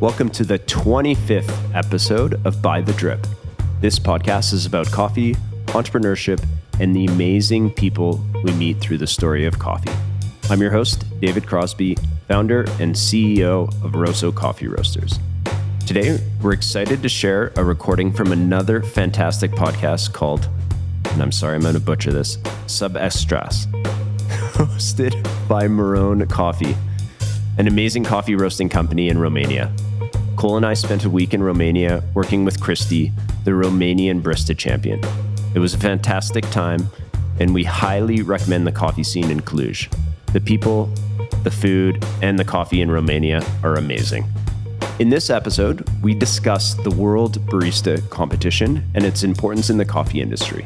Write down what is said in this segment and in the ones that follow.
Welcome to the 25th episode of By the Drip. This podcast is about coffee, entrepreneurship, and the amazing people we meet through the story of coffee. I'm your host, David Crosby, founder and CEO of Rosso Coffee Roasters. Today, we're excited to share a recording from another fantastic podcast called, and I'm sorry, I'm going to butcher this, SUBEXTRAS, hosted by Meron Coffee, an amazing coffee roasting company in Romania. Cole and I spent a week in Romania working with Christy, the Romanian barista champion. It was a fantastic time, and we highly recommend the coffee scene in Cluj. The people, the food, and the coffee in Romania are amazing. In this episode, we discuss the World Barista Competition and its importance in the coffee industry.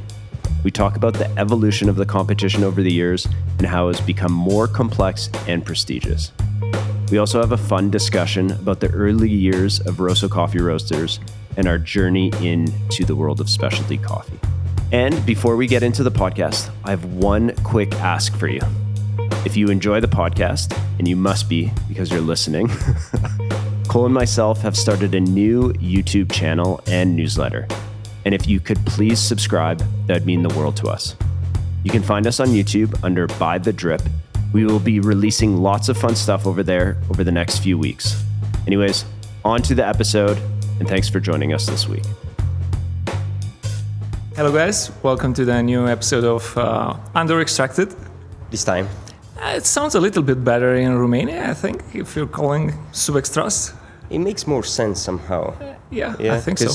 We talk about the evolution of the competition over the years and how it's become more complex and prestigious. We also have a fun discussion about the early years of Rosso Coffee Roasters and our journey into the world of specialty coffee. And before we get into the podcast, I have one quick ask for you. If you enjoy the podcast, and you must be because you're listening, Cole and myself have started a new YouTube channel and newsletter. And if you could please subscribe, that'd mean the world to us. You can find us on YouTube under By the Drip. We will be releasing lots of fun stuff over there over the next few weeks. Anyways, on to the episode, and thanks for joining us this week. Hello guys, welcome to the new episode of Under Extracted. This time. It sounds a little bit better in Romania, I think, if you're calling SUBEXTRAS. It makes more sense somehow. Yeah, I think so.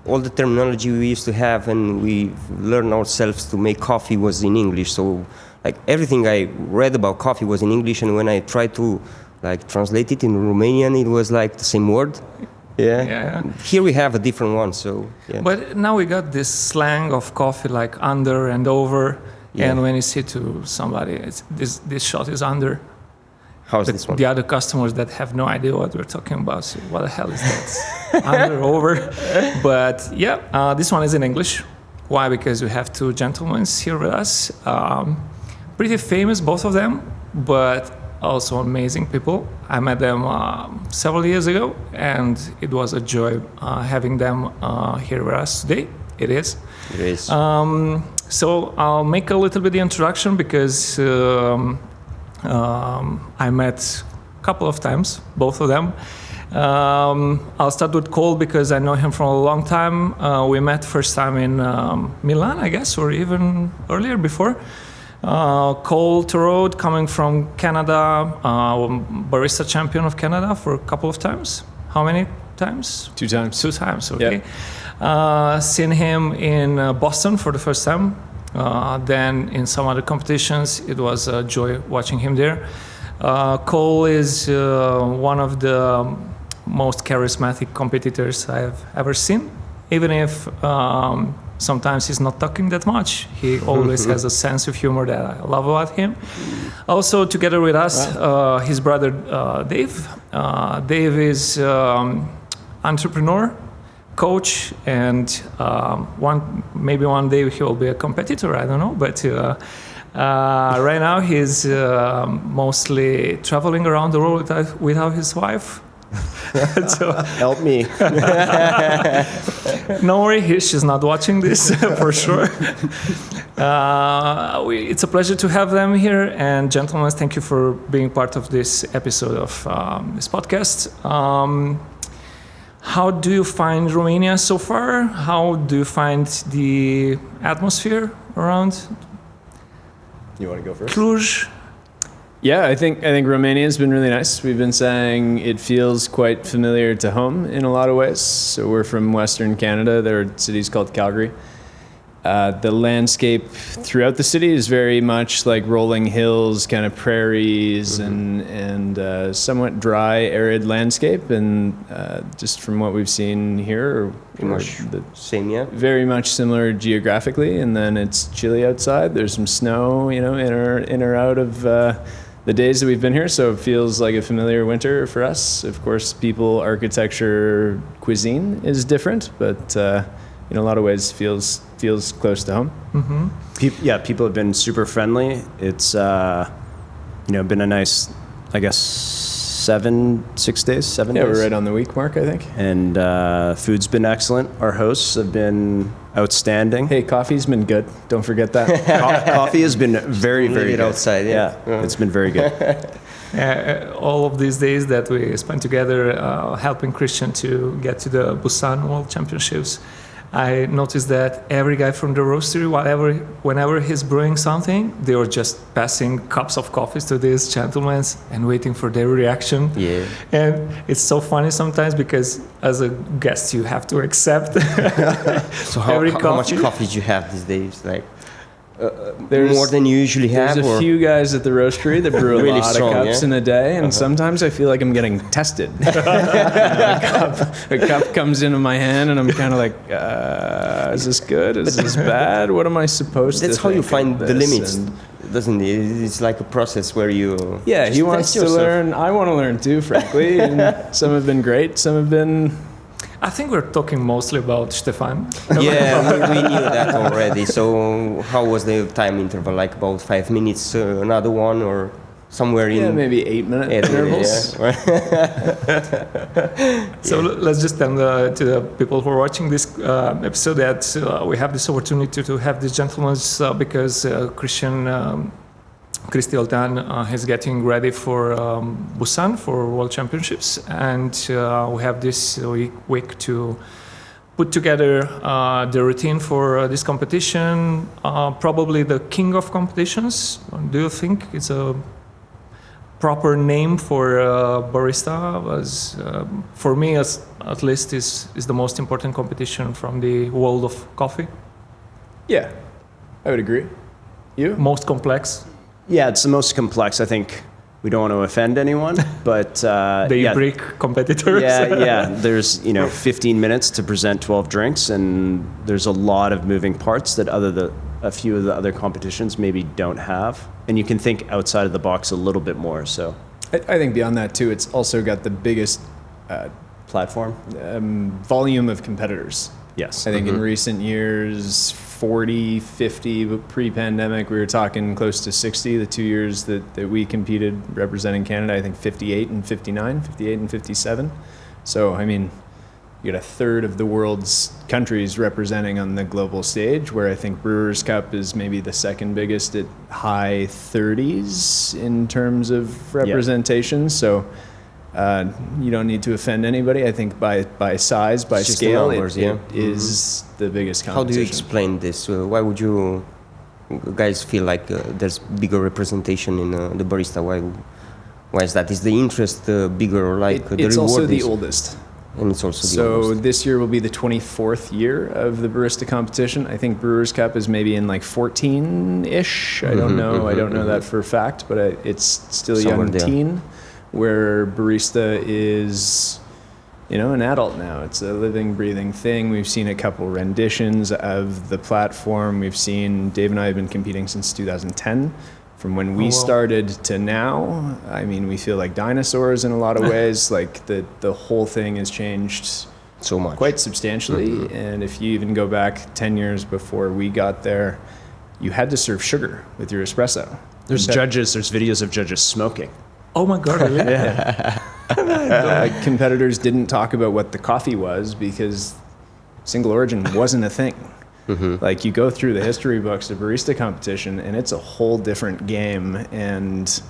All the terminology we used to have and we learned ourselves to make coffee was in English. So like everything I read about coffee was in English, and when I tried to like translate it in Romanian, it was like the same word. Yeah. Here we have a different one, so yeah. But now we got this slang of coffee like under and over. Yeah. And when you say to somebody, it's, this shot is under. How's this one? The other customers that have no idea what we're talking about, so what the hell is that? Under, over. But yeah, this one is in English. Why? Because we have two gentlemen here with us. Pretty famous, both of them, but also amazing people. I met them several years ago, and it was a joy having them here with us today. It is. It is. So I'll make a little bit the introduction because I met a couple of times, both of them. I'll start with Cole because I know him from a long time. We met first time in Milan, I guess, or even earlier before. Cole Torode, coming from Canada, barista champion of Canada for a couple of times. How many times? 2 times. 2 times, okay. Yep. Seen him in Boston for the first time. Then in some other competitions, it was a joy watching him there. Cole is one of the most charismatic competitors I've ever seen. Even if sometimes he's not talking that much, he always has a sense of humor that I love about him. Also, together with us, his brother Dave. Dave is entrepreneur, coach, and maybe one day he will be a competitor, I don't know, but right now he's mostly traveling around the world without his wife. So, help me. No worry, she's not watching this for sure. It's a pleasure to have them here, and gentlemen, thank you for being part of this episode of this podcast. How do you find Romania so far? How do you find the atmosphere around? You want to go first? Cluj? Yeah, I think Romania has been really nice. We've been saying it feels quite familiar to home in a lot of ways. So we're from Western Canada. There are cities called Calgary. The landscape throughout the city is very much like rolling hills, kind of prairies, and somewhat dry, arid landscape. And just from what we've seen here, Same, yeah. Very much similar geographically. And then it's chilly outside. There's some snow, in or out of the days that we've been here, so it feels like a familiar winter for us. Of course, people, architecture, cuisine is different, but in a lot of ways feels close to home. Mm-hmm. People have been super friendly. It's been a nice, I guess, 6 days, 7 days. Yeah, we're right on the week mark, I think. And food's been excellent. Our hosts have been outstanding. Hey, coffee's been good. Don't forget that. Coffee has been very, very good. Outside, yeah. It's been very good. All of these days that we spent together helping Christian to get to the Busan World Championships, I noticed that every guy from the roastery, whenever he's brewing something, they were just passing cups of coffees to these gentlemen and waiting for their reaction. Yeah. And it's so funny sometimes because as a guest, you have to accept So how much coffee do you have these days? Like more than you usually have? There's a few guys at the roastery that brew a Really lot strong, of cups yeah? in a day, and sometimes I feel like I'm getting tested. A cup comes into my hand, and I'm kind of like, is this good? Is this bad? What am I supposed to That's how you think find of the this? limits, And doesn't it? It's like a process where you yeah, just he wants test to yourself. learn. I want to learn too, frankly. And some have been great. Some have been. I think we're talking mostly about Stefan. Yeah, we knew that already. So how was the time interval? Like about 5 minutes, another one, or somewhere in... Yeah, maybe 8-minute 8 intervals. minutes, So let's just tell to the people who are watching this episode that we have this opportunity to have these gentlemen because Christy Oltan is getting ready for Busan for World Championships, and we have this week to put together the routine for this competition. Probably the king of competitions. Do you think it's a proper name for barista? For me, at least, is the most important competition from the world of coffee. Yeah, I would agree. You? Most complex. Yeah, it's the most complex. I think we don't want to offend anyone, but They break competitors. Yeah. There's 15 minutes to present 12 drinks, and there's a lot of moving parts that a few of the other competitions maybe don't have. And you can think outside of the box a little bit more. So I think beyond that too, it's also got the biggest platform. volume of competitors. Yes. I think in recent years, 40, 50, but pre-pandemic, we were talking close to 60, the 2 years that we competed representing Canada, I think 58 and 59, 58 and 57. So, I mean, you get a third of the world's countries representing on the global stage, where I think Brewers Cup is maybe the second biggest at high 30s in terms of representation. Yeah. So, you don't need to offend anybody. I think by size, by scale, numbers, it is the biggest competition. How do you explain this? Why would you guys feel like there's bigger representation in the barista? Why is that? Is the interest bigger, or like the reward? It's also the oldest. And it's also the oldest. oldest. This year will be the 24th year of the barista competition. I think Brewers Cup is maybe in like 14-ish. I don't know. I don't know that for a fact, but it's still a young teen. Where barista is, an adult now. It's a living, breathing thing. We've seen a couple renditions of the platform. We've seen, Dave and I have been competing since 2010. From when we started to now, I mean, we feel like dinosaurs in a lot of ways. Like the whole thing has changed so much, quite substantially. And if you even go back 10 years before we got there, you had to serve sugar with your espresso. There's videos of judges smoking. Oh my God, really? Yeah. Competitors didn't talk about what the coffee was because single origin wasn't a thing. Like you go through the history books of barista competition and it's a whole different game. And,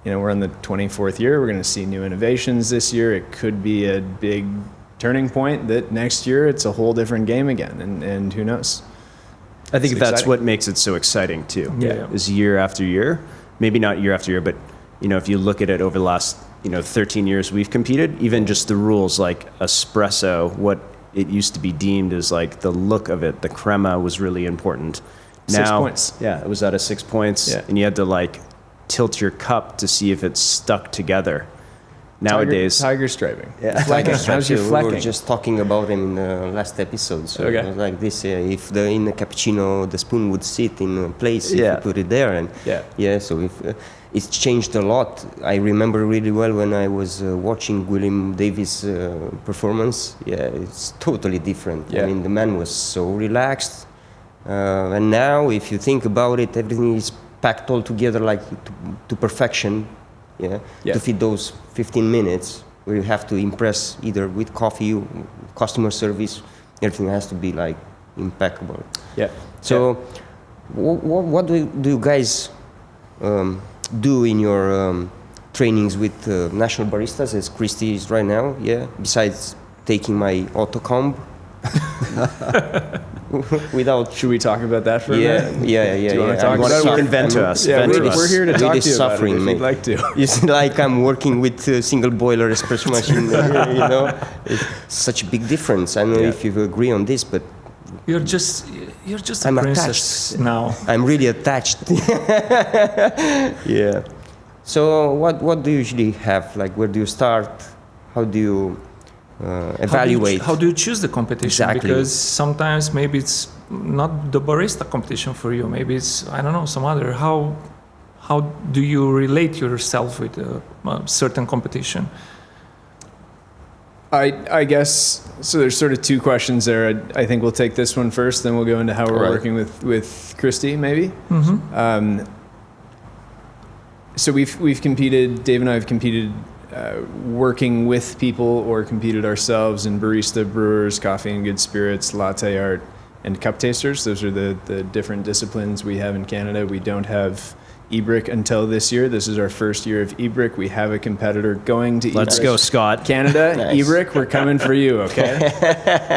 we're in the 24th year. We're going to see new innovations this year. It could be a big turning point that next year it's a whole different game again. And who knows? I think that's what makes it so exciting too. Yeah. Is year after year, maybe not year after year, but if you look at it over the last, 13 years we've competed, even just the rules like espresso, what it used to be deemed as like the look of it, the crema was really important. 6 points. Yeah, it was out of 6 points. Yeah. And you had to like tilt your cup to see if it stuck together. Nowadays. Tiger striping. Yeah. Flecking. How's your flecking? We were just talking about him in the last episode. So it was like this, if in the cappuccino, the spoon would sit in a place if you put it there. And so if... it's changed a lot. I remember really well when I was watching William Davis' performance. Yeah, it's totally different. Yeah. I mean, the man was so relaxed. And now, if you think about it, everything is packed all together like to perfection. Yeah? Yeah. To fit those 15 minutes where you have to impress either with coffee, customer service, everything has to be like impeccable. Yeah. So, what do you guys do in your trainings with national baristas, as Christy is right now? Yeah. Besides taking my autocomb, without. Should we talk about that for a minute? Yeah. Do you want to talk about it? You can vent to us. Yeah, Vent to we're us. here to talk Really to you about it suffering, if mate. you'd like to. It's like I'm working with a single boiler espresso machine. You know, it's such a big difference. I don't know if you agree on this, but You're just a I'm princess now. I'm really attached. Yeah. So what do you usually have? Like, where do you start? How do you evaluate? How do you choose the competition? Exactly. Because sometimes maybe it's not the barista competition for you. Maybe it's, I don't know, some other. How do you relate yourself with a certain competition? I guess, so there's sort of two questions there. I think we'll take this one first, then we'll go into how we're working with Christy, maybe. Mm-hmm. So we've competed, Dave and I have competed working with people or competed ourselves in barista, brewers, coffee and good spirits, latte art, and cup tasters. Those are the different disciplines we have in Canada. We don't have eBrick until this year. This is our first year of eBrick. We have a competitor going to Let's eBrick. go, Scott. Canada, Nice. eBrick, we're coming for you, okay?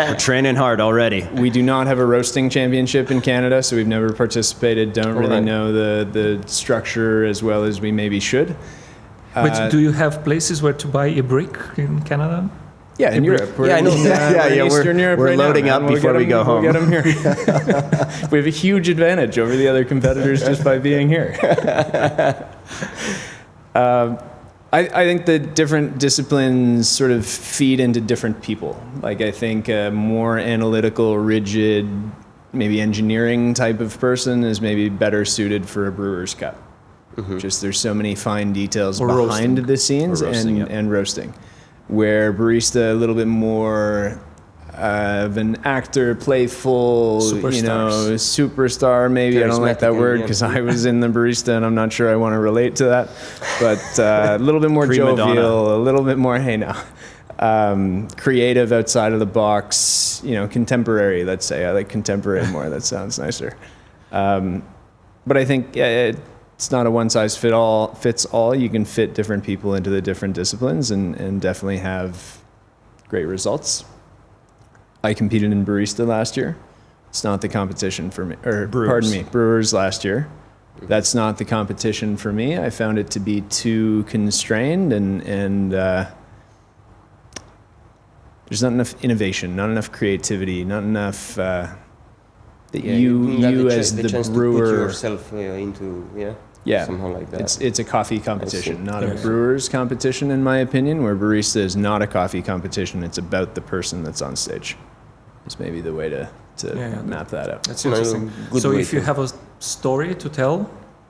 We're training hard already. We do not have a roasting championship in Canada, so we've never participated, don't really Alright. know the structure as well as we maybe should. But do you have places where to buy a brick in Canada? Yeah, in Europe. We're Yeah, I in, know. we're in Yeah, Eastern Europe we're right now, loading man. up We'll before get we go home. We'll get 'em here. We have a huge advantage over the other competitors just by being here. I think the different disciplines sort of feed into different people. Like, I think a more analytical, rigid, maybe engineering type of person is maybe better suited for a brewer's cup. Just there's so many fine details Or behind roasting. the scenes Or roasting, and roasting. Where barista a little bit more of an actor, playful, you know, superstar. Maybe I don't like that Charismatic, word yeah. because I was in the barista and I'm not sure I want to relate to that. But a little bit more Prima donna. jovial, a little bit more hey now, creative outside of the box. You know, contemporary. Let's say I like contemporary more. That sounds nicer. But I think it's not a fits all. You can fit different people into the different disciplines and definitely have great results. I competed in barista last year. It's not the competition for me. Or pardon me, brewers last year. That's not the competition for me. I found it to be too constrained and there's not enough innovation, not enough creativity, not enough that you as the chance brewer to put yourself into somehow like that. It's a coffee competition, not a Yes. brewer's competition, in my opinion. Where barista is not a coffee competition; it's about the person that's on stage. Is maybe the way to map that out. That's No, interesting. good So way if you to- have a story to tell,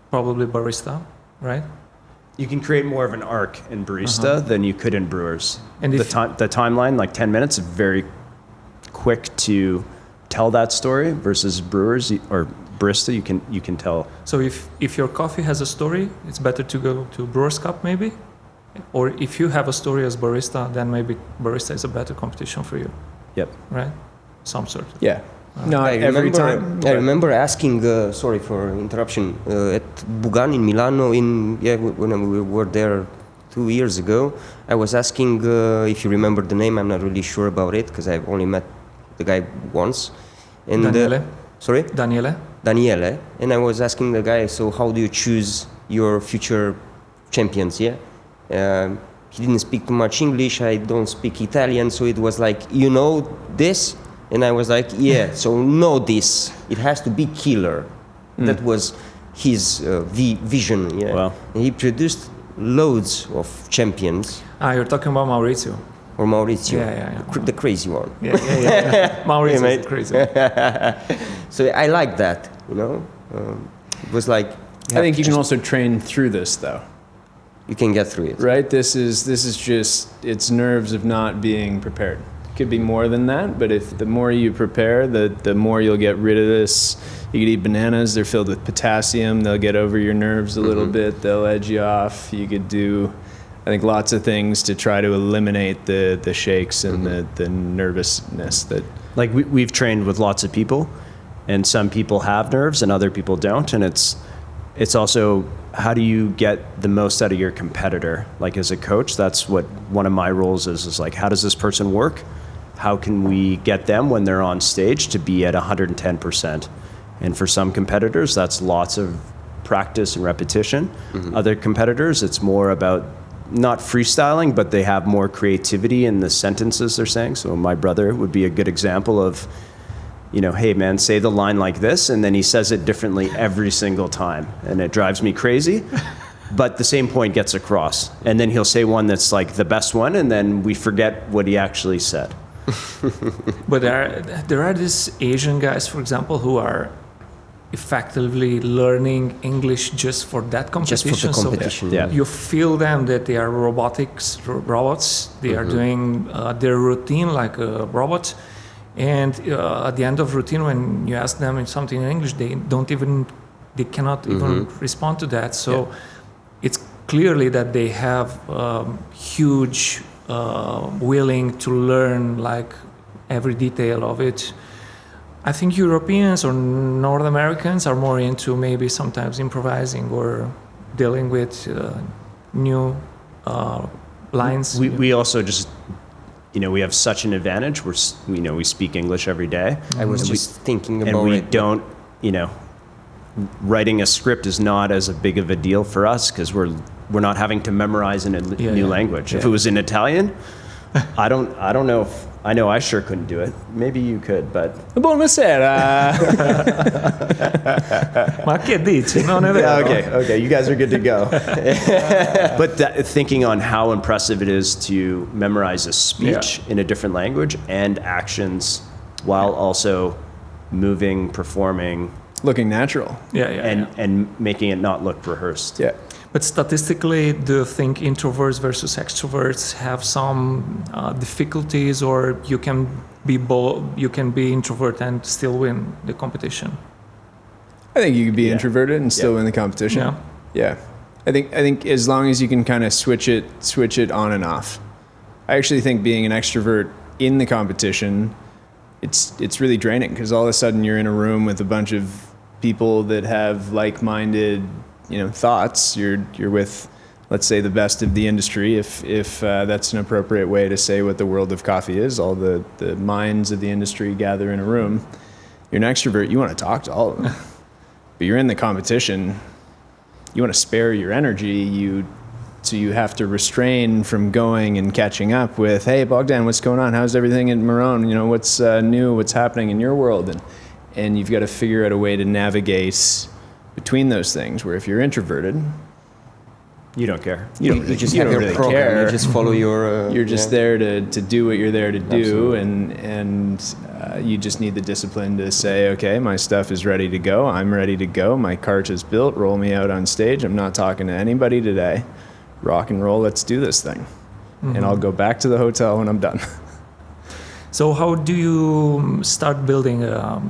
probably barista, right? You can create more of an arc in barista than you could in brewers. And the if- timeline, like 10 minutes, is very quick to tell that story versus brewers or barista. You can tell. So if your coffee has a story, it's better to go to Brewer's Cup maybe? Or if you have a story as barista, then maybe barista is a better competition for you, Yep. right? Some sort. Yeah, not I every remember, time. I but- remember asking, sorry for interruption, at Bogdan in Milano, when we were there 2 years ago, I was asking if you remember the name. I'm not really sure about it because I've only met the guy once. And, Daniele? Sorry? Daniele? And I was asking the guy, so how do you choose your future champions, yeah? He didn't speak too much English, I don't speak Italian, so it was like, you know this? And I was like, yeah, so know this. It has to be killer. That was his vision, yeah. Wow. And he produced loads of champions, You're talking about Maurizio. or Maurizio, Yeah. the crazy one. Yeah. Maurizio mate. is crazy. So I like that, you know? It was like... I think you can also train through this, though. You can get through it. Right? This is just it's nerves of not being prepared. could be more than that, but if the more you prepare, the more you'll get rid of this. You could eat bananas, they're filled with potassium, they'll get over your nerves a little bit, they'll edge you off. You could do, I think, lots of things to try to eliminate the shakes and the nervousness that... Like we've trained with lots of people, and some people have nerves and other people don't, and it's also, how do you get the most out of your competitor? Like as a coach, that's what one of my roles is like, how does this person work? How can we get them when they're on stage to be at 110%? And for some competitors, that's lots of practice and repetition. Other competitors, it's more about not freestyling, but they have more creativity in the sentences they're saying. So my brother would be a good example of, hey man, say the line like this, and then he says it differently every single time, and it drives me crazy. But the same point gets across. And then he'll say one that's like the best one, and then we forget what he actually said. But there are these Asian guys, for example, who are effectively learning English just for that competition. Just for the competition. So yeah. you feel them that they are robots. They are doing their routine like a robot. And at the end of routine, when you ask them something in English, they cannot even respond to that. So it's clearly that they have huge willing to learn like every detail of it. I think Europeans or North Americans are more into maybe sometimes improvising or dealing with new lines. We also just, we have such an advantage. We speak English every day. I was just thinking about it. And we don't, writing a script is not as a big of a deal for us because we're not having to memorize in a new language. If it was in Italian, I don't know if, I know I sure couldn't do it. Maybe you could, but... Buonasera! Ma che dici? Non è vero. Okay, you guys are good to go. But thinking on how impressive it is to memorize a speech in a different language and actions while also moving, performing... Looking natural. And making it not look rehearsed. Yeah. But statistically, do you think introverts versus extroverts have some difficulties, or you can be introvert and still win the competition? I think you could be introverted and still win the competition. Yeah. I think as long as you can kind of switch it on and off. I actually think being an extrovert in the competition, it's really draining because all of a sudden you're in a room with a bunch of people that have like-minded thoughts. You're with, let's say, the best of the industry, if that's an appropriate way to say what the world of coffee is. All the minds of the industry gather in a room. You're an extrovert, you want to talk to all of them. But you're in the competition, you want to spare your energy, so you have to restrain from going and catching up with, hey, Bogdan, what's going on? How's everything in Meron? What's new? What's happening in your world? And you've got to figure out a way to navigate between those things, where if you're introverted, you don't care. You just have your program. You just follow your... you're just there to do what you're there to do. And you just need the discipline to say, okay, my stuff is ready to go. I'm ready to go. My cart is built. Roll me out on stage. I'm not talking to anybody today. Rock and roll. Let's do this thing. And I'll go back to the hotel when I'm done. So how do you start building a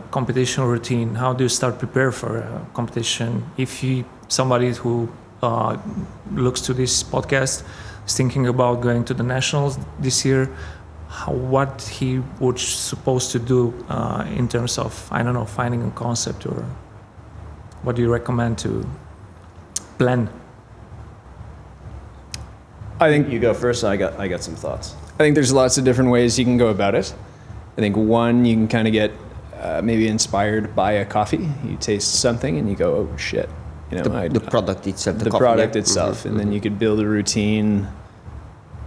competition routine? How do you start prepare for a competition? If somebody who looks to this podcast is thinking about going to the nationals this year, what he would supposed to do in terms of, finding a concept, or what do you recommend to plan? I think you go first. I got some thoughts. I think there's lots of different ways you can go about it. I think one, you can kind of get maybe inspired by a coffee. You taste something and you go, oh shit. The product itself. The product itself. And then you could build a routine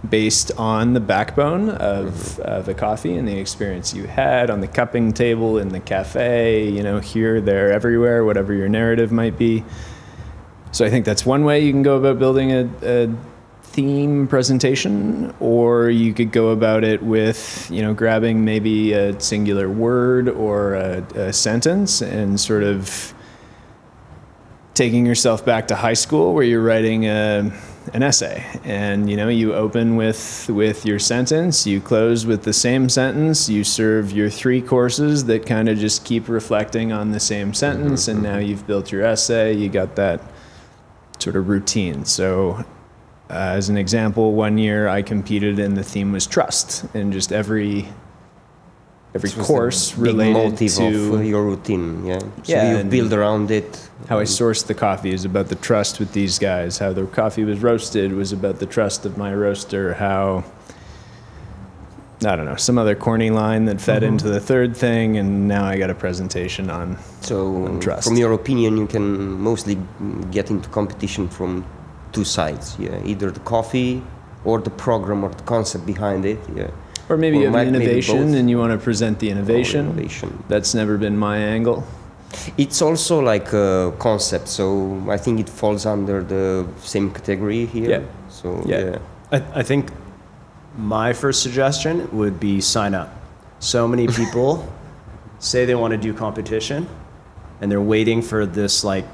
based on the backbone of the coffee and the experience you had on the cupping table, in the cafe, here, there, everywhere, whatever your narrative might be. So I think that's one way you can go about building a theme presentation, or you could go about it with, grabbing maybe a singular word or a sentence and sort of taking yourself back to high school where you're writing an essay, and you open with your sentence, you close with the same sentence, you serve your 3 courses that kind of just keep reflecting on the same sentence, and now you've built your essay. You got that sort of routine. So as an example, one year I competed and the theme was trust, and just every course related to of your routine. So you build around it. How I sourced the coffee is about the trust with these guys. How the coffee was roasted was about the trust of my roaster. How, I don't know, some other corny line that fed into the third thing, and now I got a presentation on trust. From your opinion, you can mostly get into competition from 2 sides. Either the coffee or the program or the concept behind it. Or maybe you have an innovation and you want to present the innovation. Innovation. That's never been my angle. It's also like a concept, so I think it falls under the same category here. Yeah. So I think my first suggestion would be sign up. So many people say they want to do competition, and they're waiting for this like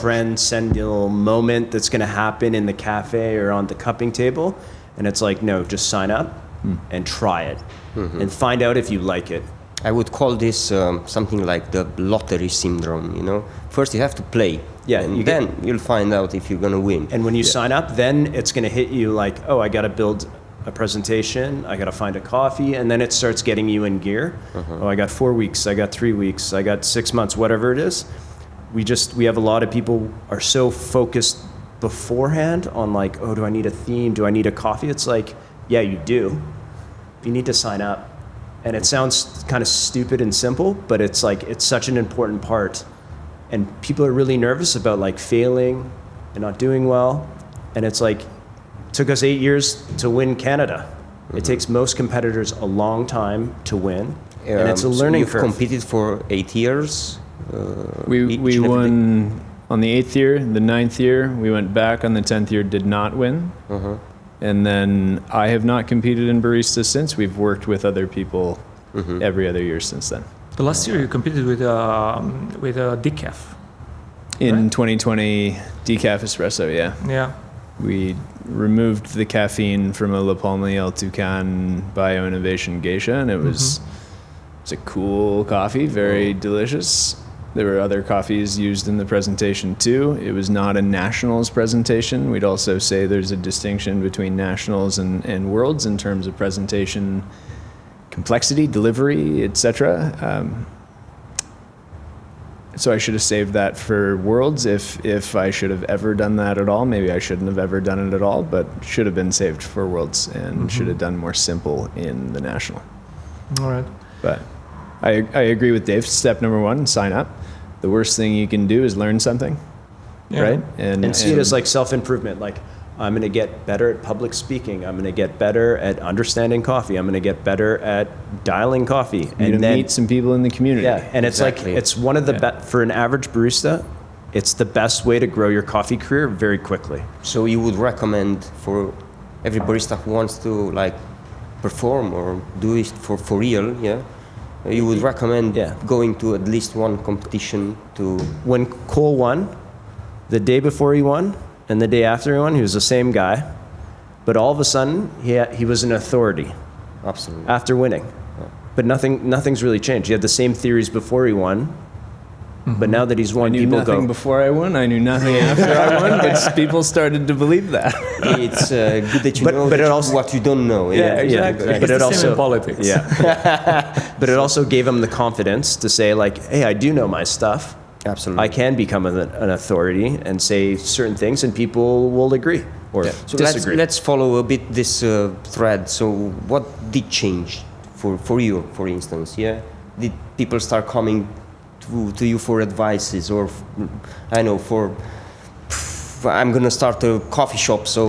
transcendental moment that's going to happen in the cafe or on the cupping table, and it's like, no, just sign up and try it and find out if you like it. I would call this something like the lottery syndrome. First you have to play, and then you'll find out if you're going to win. And when you sign up, then it's going to hit you like, oh, I got to build a presentation, I got to find a coffee, and then it starts getting you in gear. Oh, I got 4 weeks, I got 3 weeks, I got 6 months, whatever it is. We have a lot of people are so focused beforehand on like, oh, do I need a theme? Do I need a coffee? It's like, yeah, you do. You need to sign up. And it sounds kind of stupid and simple, but it's like, it's such an important part. And people are really nervous about like failing and not doing well. And it's like, it took us 8 years to win Canada. It takes most competitors a long time to win. And it's a learning curve. You've competed for 8 years. We won on the 8th year, the 9th year. We went back on the 10th year, did not win. And then I have not competed in barista since. We've worked with other people every other year since then. The last year you competed with decaf. In 2020, decaf espresso, Yeah. We removed the caffeine from a La Palme El Toucan Bio Innovation Geisha, and it was it's a cool coffee, very delicious. There were other coffees used in the presentation too. It was not a nationals presentation. We'd also say there's a distinction between nationals and worlds in terms of presentation complexity, delivery, etc. So I should have saved that for worlds if I should have ever done that at all. Maybe I shouldn't have ever done it at all, but should have been saved for worlds and should have done more simple in the national. All right. But I agree with Dave. Step number 1, sign up. The worst thing you can do is learn something, right? And see it as like self-improvement. Like, I'm going to get better at public speaking. I'm going to get better at understanding coffee. I'm going to get better at dialing coffee. And then meet some people in the community. Yeah, and it's like, it's one of the for an average barista, it's the best way to grow your coffee career very quickly. So you would recommend for every barista who wants to like perform or do it for real, you would recommend going to at least one competition to... When Cole won, the day before he won and the day after he won, he was the same guy. But all of a sudden, he was an authority. Absolutely. After winning. But nothing's really changed. He had the same theories before he won. But now that he's won, people go... I knew nothing before I won. I knew nothing after I won. But people started to believe that. It's good that you know also, what you don't know. Yeah, exactly. But it also in politics. But it also gave him the confidence to say, like, hey, I do know my stuff. Absolutely. I can become an authority and say certain things, and people will agree or disagree. Let's follow a bit this thread. So what did change for you, for instance? Did people start coming to you for advices, or I'm going to start a coffee shop, so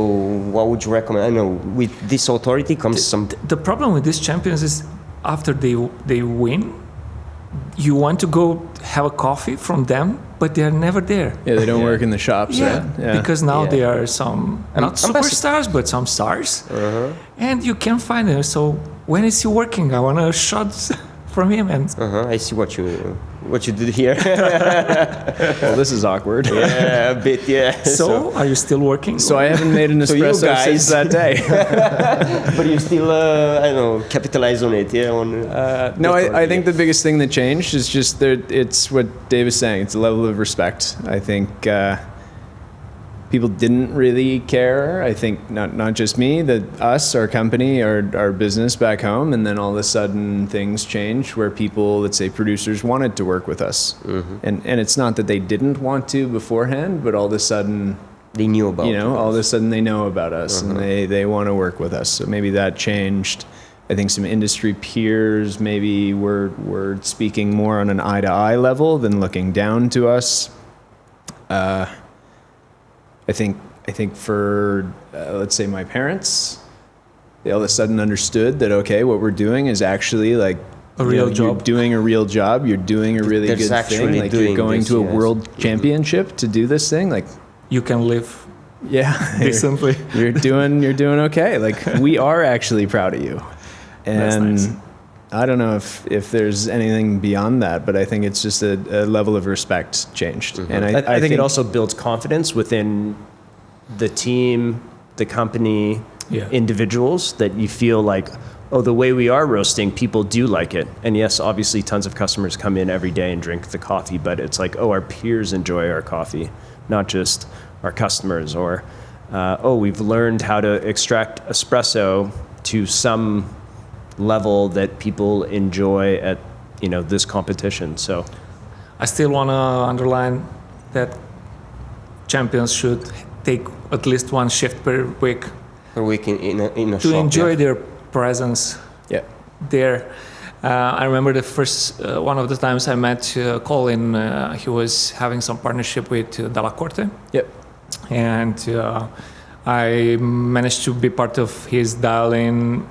what would you recommend? I know with this authority comes some... The problem with these champions is after they win, you want to go have a coffee from them, but they're never there. Yeah, they don't work in the shops, right? Yeah, because now they are some, not superstars, but some stars. And you can't find them. So when is he working? I want a shot from him. And I see what you... what you did here. Well, this is awkward. Yeah, a bit, yeah. So, are you still working? So I haven't made an So you espresso guys- since that day. But you still, I don't know, capitalize on it, yeah? No, I think the biggest thing that changed is just that it's what Dave is saying. It's a level of respect. I think people didn't really care. I think not just me, that us, our company, our business back home, and then all of a sudden things changed where people, let's say producers, wanted to work with us. And it's not that they didn't want to beforehand, but all of a sudden, They knew about it. all of a sudden they know about us and they want to work with us. So maybe that changed. I think some industry peers maybe were speaking more on an eye-to-eye level than looking down to us. I think for, let's say, my parents, they all of a sudden understood that, okay, what we're doing is actually like A real you're job. doing a real job. You're doing a really There's good actually thing. Like you're doing going this, to a yes. world championship to do this thing. Like, You can live yeah, decently. you're doing okay. Like we are actually proud of you. And That's nice. I don't know if there's anything beyond that, but I think it's just a level of respect changed. And I think it also builds confidence within the team, the company, Yeah. individuals, that you feel like, oh, the way we are roasting, people do like it. And yes, obviously tons of customers come in every day and drink the coffee, but it's like, oh, our peers enjoy our coffee, not just our customers. Or, oh, we've learned how to extract espresso to some level that people enjoy at, this competition. So I still want to underline that champions should take at least one shift per week Per week in a to shop, enjoy yeah. their presence yeah. there. I remember the first one of the times I met Calin. He was having some partnership with Della Corte, Yep. and I managed to be part of his dial-in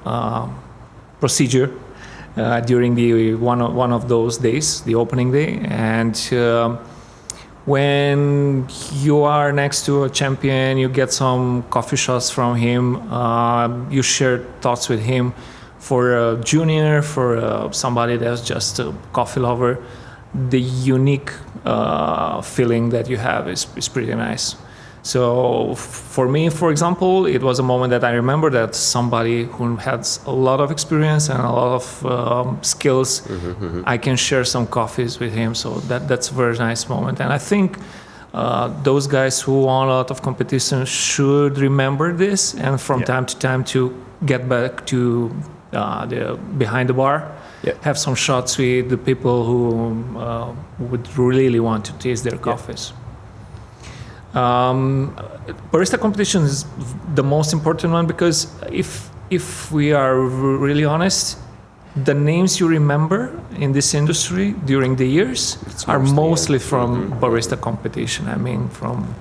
procedure during the one of those days, the opening day. And when you are next to a champion, you get some coffee shots from him. You share thoughts with him. For a junior, for somebody that's just a coffee lover, the unique feeling that you have is pretty nice. So for me, for example, it was a moment that I remember that somebody who has a lot of experience and a lot of skills, I can share some coffees with him. So that's a very nice moment. And I think those guys who won a lot of competitions should remember this, and from time to time to get back to the behind the bar, have some shots with the people who would really want to taste their coffees. Barista competition is the most important one, because if we are really honest, the names you remember in this industry during the years are mostly from barista competition. I mean, from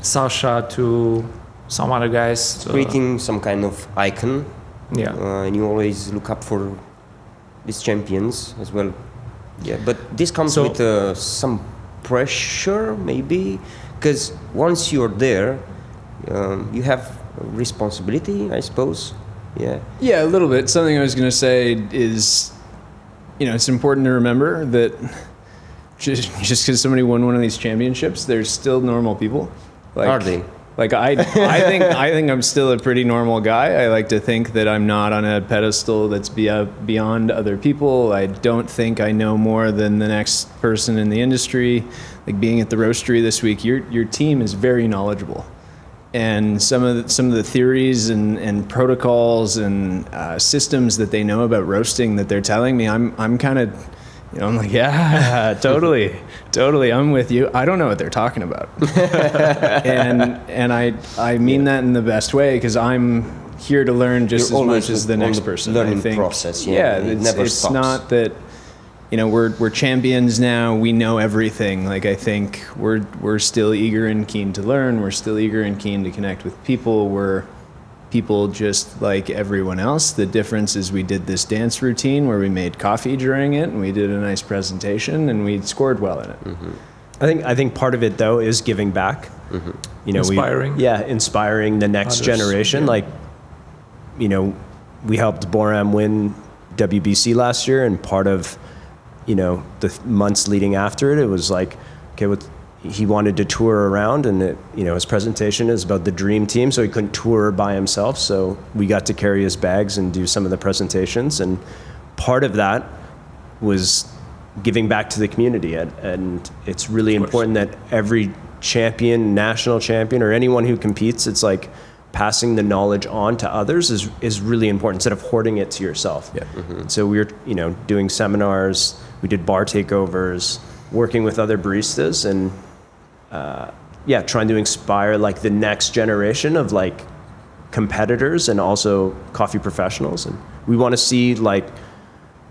Sasha to some other guys. Creating some kind of icon. Yeah. And you always look up for these champions as well. Yeah, but this comes So- with some pressure, maybe, because once you're there, you have responsibility, I suppose. Yeah. Yeah, a little bit. Something I was going to say is, it's important to remember that just because somebody won one of these championships, there's still normal people. Like, Are they? Like I think I'm still a pretty normal guy. I like to think that I'm not on a pedestal that's beyond other people. I don't think I know more than the next person in the industry. Like being at the roastery this week, your team is very knowledgeable, and some of the theories and protocols and systems that they know about roasting that they're telling me, I'm kind of, I'm like, yeah, totally, I'm with you. I don't know what they're talking about, and I mean that in the best way, because I'm here to learn just You're as always much as the on next the person. learning I think, process, yeah. It it's, never it's stops. not that. We're champions now. We know everything. Like, I think we're still eager and keen to learn. We're still eager and keen to connect with people. We're people just like everyone else. The difference is we did this dance routine where we made coffee during it, and we did a nice presentation, and we scored well in it. I think part of it though is giving back. Inspiring. Inspiring the next Others, generation. yeah. Like, we helped Boram win WBC last year, and part of the months leading after it, it was like, okay, he wanted to tour around, and his presentation is about the dream team, so he couldn't tour by himself. So we got to carry his bags and do some of the presentations, and part of that was giving back to the community. And it's really important that every champion, national champion, or anyone who competes, it's like passing the knowledge on to others is really important instead of hoarding it to yourself. Yeah. Mm-hmm. So we were, doing seminars, we did bar takeovers, working with other baristas, and trying to inspire like the next generation of like competitors and also coffee professionals. And we want to see, like,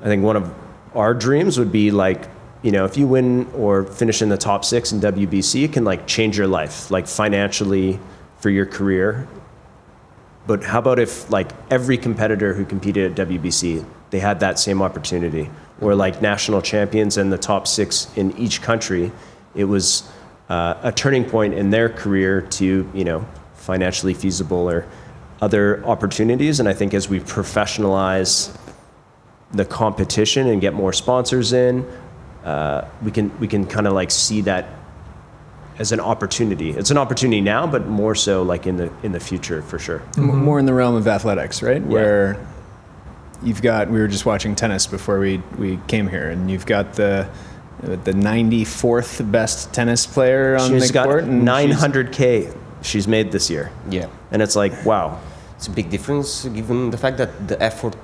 I think one of our dreams would be like, if you win or finish in the top 6 in WBC, it can like change your life, like financially, for your career. But how about if like every competitor who competed at WBC, they had that same opportunity, or like national champions and the top 6 in each country, it was a turning point in their career to, financially feasible or other opportunities. And I think as we professionalize the competition and get more sponsors in, we can kind of like see that as an opportunity. It's an opportunity now, but more so like in the future for sure. Mm-hmm. More in the realm of athletics, right? Yeah. Where we were just watching tennis before we came here, and you've got the 94th best tennis player on the court. And 900K she's made this year. Yeah. And it's like, wow. It's a big difference given the fact that the effort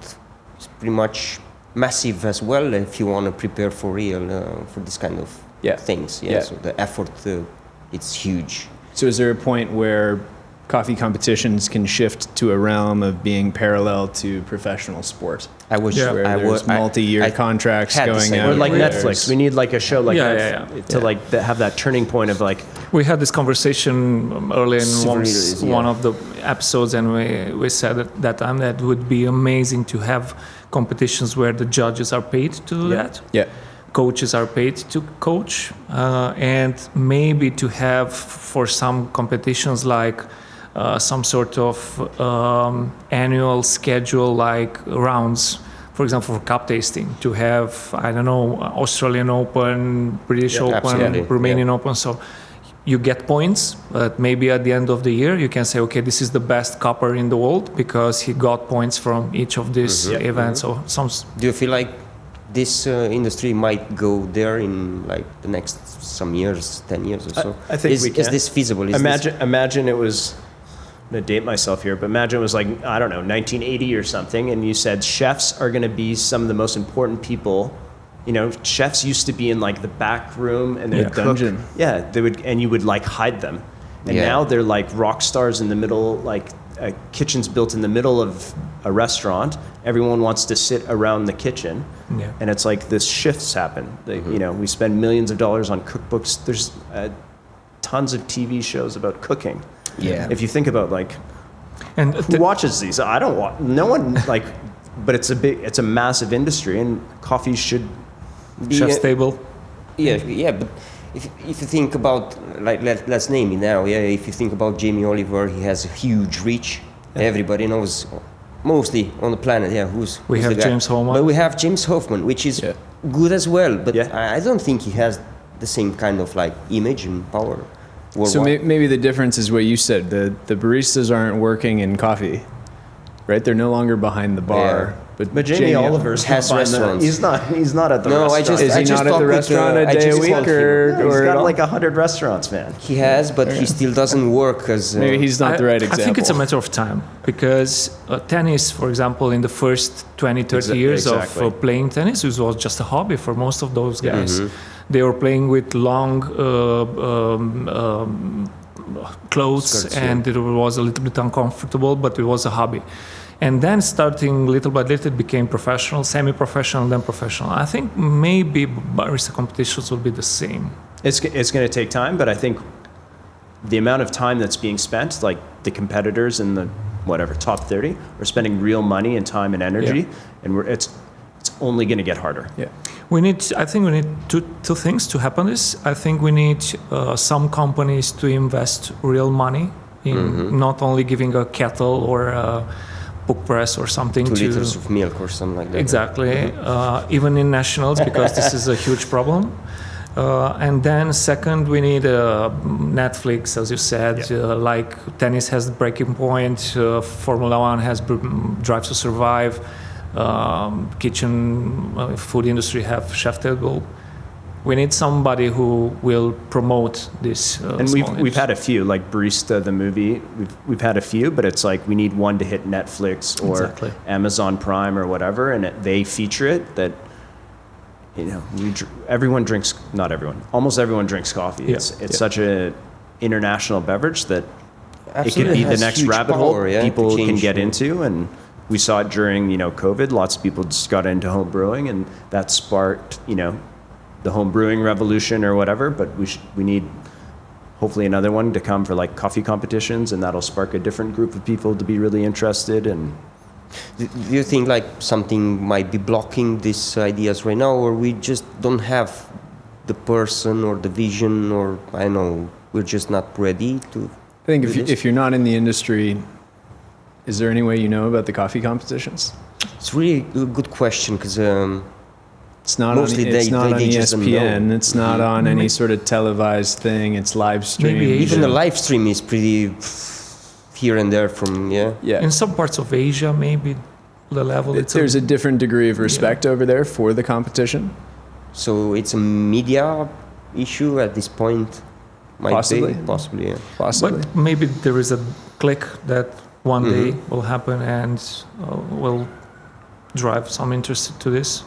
is pretty much massive as well if you want to prepare for real, for this kind of things. Yeah. So the effort, it's huge. So is there a point where coffee competitions can shift to a realm of being parallel to professional sport? Where there's multi-year contracts going out. Or like Netflix. We need like a show like that to like have that turning point of like. We had this conversation earlier in one of the episodes, and we said at that time that it would be amazing to have competitions where the judges are paid to do that. Yeah. Coaches are paid to coach, and maybe to have for some competitions like some sort of annual schedule, like rounds, for example, for cup tasting, to have, I don't know, Australian Open, British Open, Romanian Open. So you get points, but maybe at the end of the year you can say, okay, this is the best cupper in the world because he got points from each of these events. So do you feel like this industry might go there in like the next some years, 10 years or so? I think we can. Is this feasible? Imagine it was, I'm going to date myself here, but imagine it was like, I don't know, 1980 or something, and you said chefs are going to be some of the most important people. Chefs used to be in like the back room and they'd cook. Dungeon. Yeah, they would, and you would like hide them. And now they're like rock stars in the middle, like a kitchen's built in the middle of a restaurant. Everyone wants to sit around the kitchen. Yeah. And it's like this shifts happen. We spend millions of dollars on cookbooks. There's tons of TV shows about cooking. Yeah. If you think about like, and who watches these? I don't watch. No one like, but it's a massive industry, and coffee should be chef's table. Yeah. But if you think about, like, let's name it now. Yeah. If you think about Jamie Oliver, he has a huge reach. Yeah. Everybody knows, mostly on the planet. Yeah. Who's we have the guy? James Hoffman. But we have James Hoffman, which is good as well. But I don't think he has the same kind of like image and power. So maybe the difference is what you said. The baristas aren't working in coffee, right? They're no longer behind the bar. But Jamie Oliver has restaurants. He's not at the restaurant. Is he not at the restaurant a day a week he's got like 100 restaurants, man. He has, but he still doesn't work as. Maybe he's not the right example. I think it's a matter of time, because tennis, for example, in the first 20, 30 years of playing tennis, it was just a hobby for most of those guys. Mm-hmm. They were playing with long clothes, skirts, and it was a little bit uncomfortable, but it was a hobby. And then starting little by little, it became professional, semi-professional, then professional. I think maybe barista competitions will be the same. It's going to take time, but I think the amount of time that's being spent, like the competitors in the top 30, are spending real money and time and energy, and it's only going to get harder. Yeah. I think we need two things to happen this. I think we need some companies to invest real money in not only giving a kettle or book press or something. 2 liters of milk or something like that. Exactly. Even in nationals, because this is a huge problem. And then second, we need Netflix, as you said, like tennis has Breaking Point, Formula One has Drive to Survive, food industry have Chef Table. We need somebody who will promote this. And we've had a few, like Barista the movie. We've had a few, but it's like we need one to hit Netflix or Amazon Prime or whatever, and they feature it. That everyone drinks. Not everyone. Almost everyone drinks coffee. Yeah. It's such a international beverage that Absolutely. it could be the next rabbit hole people can get yeah. into. And we saw it during COVID. Lots of people just got into home brewing, and that sparked the home brewing revolution or whatever. But we need hopefully another one to come for like coffee competitions, and that'll spark a different group of people to be really interested. And do you think like something might be blocking these ideas right now, or we just don't have the person or the vision, or I don't know, we're just not ready to? I think if you're not in the industry, is there any way you know about the coffee competitions? It's really a good question, because it's not mostly on, it's not on just don't ESPN. know. It's not on any sort of televised thing. It's live streamed. Maybe even the live stream is pretty here and there from Yeah. In some parts of Asia, maybe the level. There's a different degree of respect over there for the competition. So it's a media issue at this point. Possibly. Possibly, yeah. Possibly. But maybe there is a click that one day will happen and will drive some interest to this.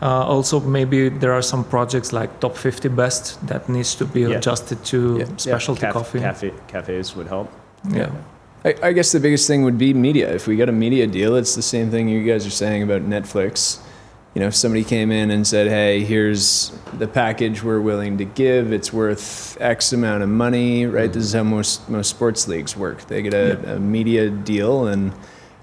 Also, maybe there are some projects like Top 50 Best that needs to be adjusted to specialty coffee. Cafes would help. Yeah. I guess the biggest thing would be media. If we got a media deal, it's the same thing you guys are saying about Netflix. If somebody came in and said, hey, here's the package we're willing to give, it's worth X amount of money, right? This is how most sports leagues work. They get a media deal, and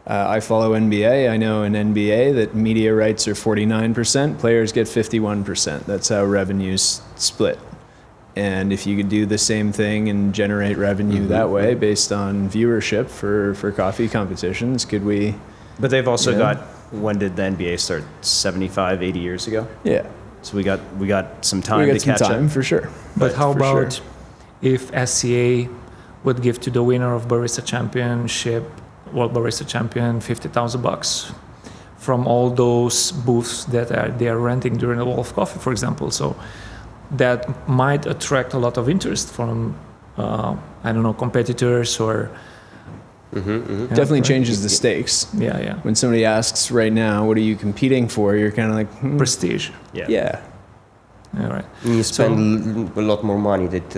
I follow NBA. I know in NBA that media rights are 49%, players get 51%. That's how revenues split. And if you could do the same thing and generate revenue that way based on viewership for coffee competitions, could we? But they've also got, when did the NBA start? 75, 80 years ago? Yeah. So we got some time to catch up. For sure. But how about if SCA would give to the winner of Barista Championship, World Barista Champion, $50,000 from all those booths that they are renting during the Wall of Coffee, for example? So that might attract a lot of interest from, competitors or... Definitely changes the stakes. Yeah. When somebody asks right now, what are you competing for? You're kind of like... Prestige. Yeah. All right. You spend a lot more money that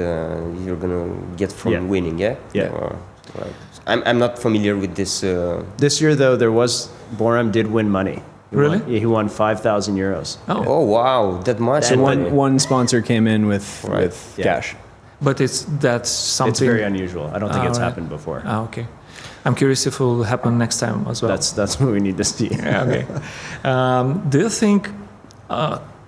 you're going to get from winning, yeah? Right. I'm not familiar with this. This year, though, Boram did win money. Really? He won 5,000 euros. Oh, wow, that much. So one sponsor came in with cash. But that's something... It's very unusual. I don't think it's happened before. Okay. I'm curious if it will happen next time as well. That's what we need to see. Okay. Do you think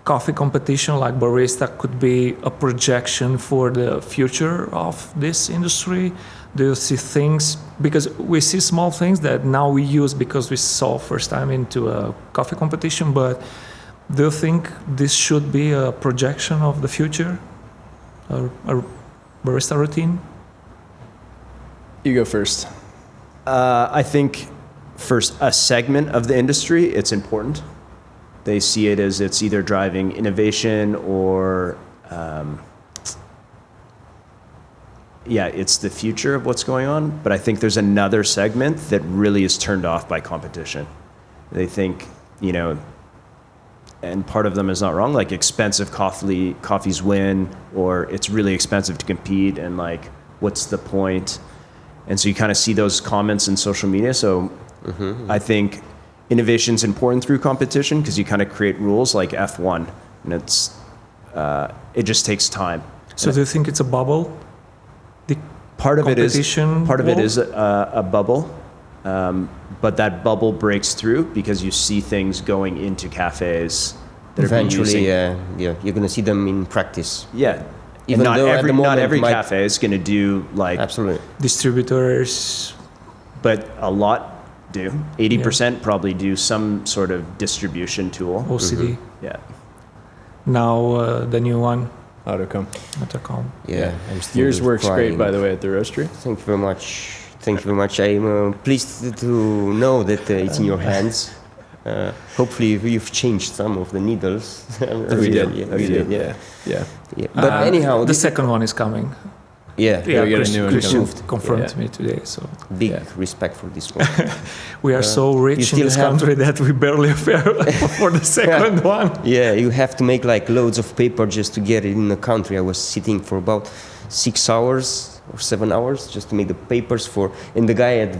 coffee competition like Barista could be a projection for the future of this industry? Do you see things, because we see small things that now we use because we saw first time into a coffee competition, but do you think this should be a projection of the future, a barista routine? You go first. I think for a segment of the industry, it's important. They see it as it's either driving innovation or it's the future of what's going on. But I think there's another segment that really is turned off by competition. They think, and part of them is not wrong, like expensive coffees win, or it's really expensive to compete, and like, what's the point? And so you kind of see those comments in social media. So I think innovation is important through competition because you kind of create rules like F1, and it just takes time. So do you think it's a bubble? Part of it is a bubble, but that bubble breaks through because you see things going into cafes that eventually, you're going to see them in practice. Yeah. Even not every might... cafe is going to do like absolutely distributors, but a lot do. 80% probably do some sort of distribution tool. OCD. Yeah. Now the new one, Autocom. Autocom. Yeah. I'm still Yours works great, trying. by the way, at the roastery. Thank you very much. Thank you very much. I'm pleased to know that it's in your hands. Hopefully you've changed some of the needles. We did. Yeah, We did. yeah. Yeah. But anyhow, the second one is coming. yeah, we got a new one Christian coming. confirmed Yeah. me today. So big Yeah. respect for this one. we are so you rich in still this have- country that we barely for the second one. Yeah, you have to make like loads of paper just to get it in the country. I was sitting for about 6 hours or 7 hours just to make the papers for. And the guy at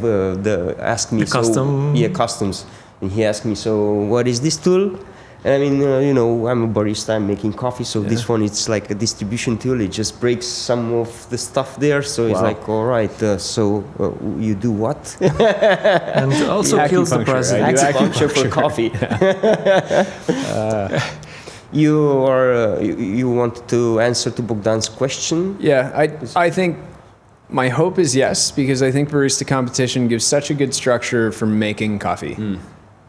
asked me, The custom- customs, and he asked me, so what is this tool? And I mean, I'm a barista, I'm making coffee, so this one, it's like a distribution tool. It just breaks some of the stuff there. So it's Wow. like, all right, so you do what? And also kills the Acupuncture, price. right? Acupuncture for coffee. You want to answer to Bogdan's question? Yeah, I think my hope is yes, because I think barista competition gives such a good structure for making coffee.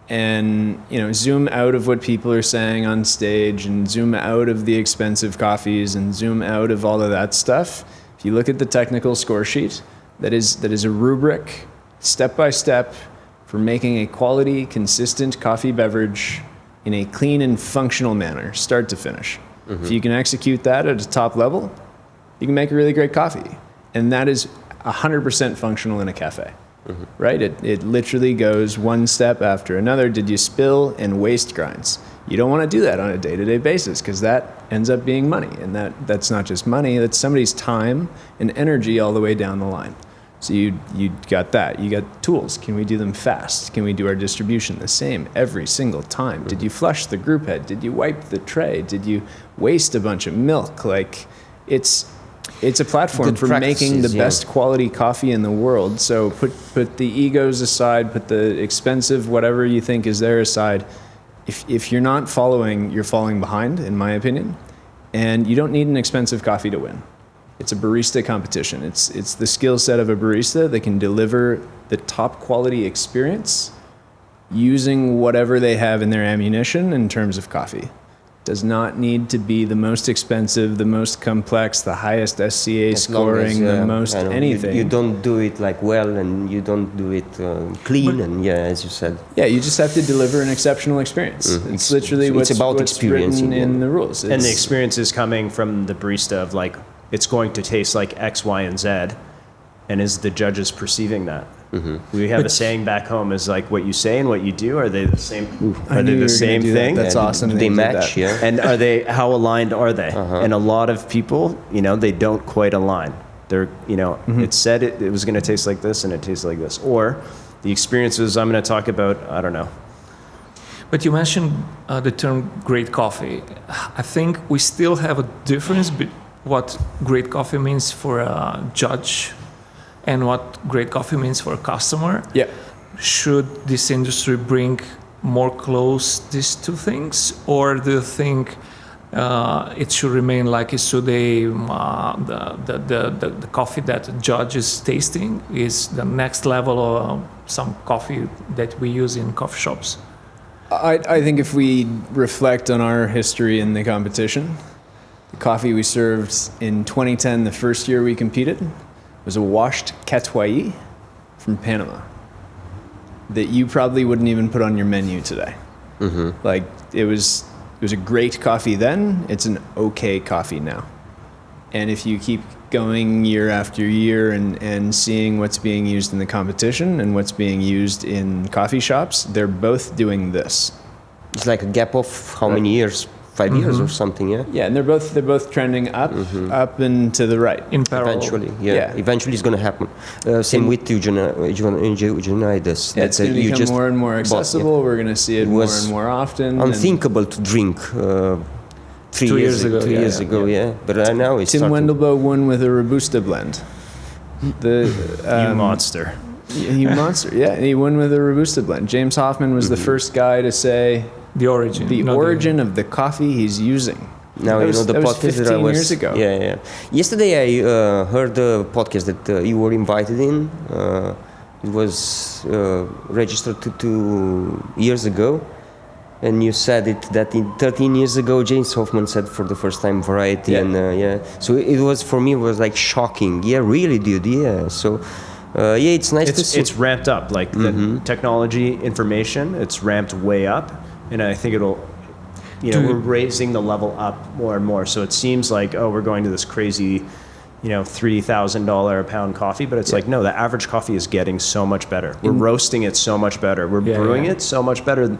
And zoom out of what people are saying on stage, and zoom out of the expensive coffees, and zoom out of all of that stuff. If you look at the technical score sheet, that is a rubric, step by step, for making a quality, consistent coffee beverage in a clean and functional manner, start to finish. If you can execute that at a top level, you can make a really great coffee. And that is 100% functional in a cafe, right? It literally goes one step after another. Did you spill and waste grinds? You don't want to do that on a day-to-day basis, because that ends up being money. And that's not just money, that's somebody's time and energy all the way down the line. So you got that. You got tools. Can we do them fast? Can we do our distribution the same every single time? Did you flush the group head? Did you wipe the tray? Did you waste a bunch of milk? Like, it's a platform Good for making the practices, yeah. best quality coffee in the world. So put the egos aside, put the expensive whatever you think is there aside. If you're not following, you're falling behind, in my opinion. And you don't need an expensive coffee to win. It's a barista competition. It's the skill set of a barista that can deliver the top quality experience using whatever they have in their ammunition in terms of coffee. Does not need to be the most expensive, the most complex, the highest SCA As long as, scoring, the most I know, anything. You don't do it like well, and you don't do it clean, and as you said. Yeah, you just have to deliver an exceptional experience. It's literally so it's about what's experience written in the in end. the rules. And the It's- experience is coming from the barista of like, it's going to taste like X, Y, and Z. And is the judges perceiving that? We have a saying back home is like, what you say and what you do, are they the same? I Are knew they you the were gonna same do that. thing? That's awesome. Do they did match? that. Yeah. And are they, how aligned are they? And a lot of people, they don't quite align. They're, it said it was going to taste like this and it tastes like this. Or the experiences I'm going to talk about, I don't know. But you mentioned the term great coffee. I think we still have a difference between what great coffee means for a judge and what great coffee means for a customer. Yeah. Should this industry bring more close these two things, or do you think it should remain like it's today? The coffee that the judge is tasting is the next level of some coffee that we use in coffee shops. I think if we reflect on our history in the competition, the coffee we served in 2010, the first year we competed, was a washed Catuai from Panama that you probably wouldn't even put on your menu today. Like, it was a great coffee then, it's an okay coffee now. And if you keep going year after year and seeing what's being used in the competition and what's being used in coffee shops, they're both doing this. It's like a gap of how many years? 5 years or something, yeah? Yeah, and they're both trending up, up and to the right. In parallel. Eventually, Yeah. Eventually it's going to happen. Same with Eugenides. Yeah, it's going to become more and more accessible. We're going to see it more was and more often. Unthinkable to drink 3 2 years ago. 2 yeah, years yeah, ago, yeah. But now it's Tim starting. Wendelboe won with a Robusta blend. You monster. He monster. Yeah, he won with a Robusta blend. James Hoffman was the first guy to say The origin. the not origin of the coffee he's using. Now That was- the that was podcast 15 that I was years ago. Yeah. Yesterday I heard the podcast that you were invited in, it was registered 2 years ago. And you said it that in 13 years ago, James Hoffman said for the first time variety, and so it was for me was like shocking. Yeah, really, dude. Yeah, so it's nice to see. It's ramped up, like the technology, information. It's ramped way up, and I think it'll. We're raising the level up more and more. So it seems like we're going to this crazy, $3,000 a pound coffee, but it's like no, the average coffee is getting so much better. We're roasting it so much better. We're brewing it so much better.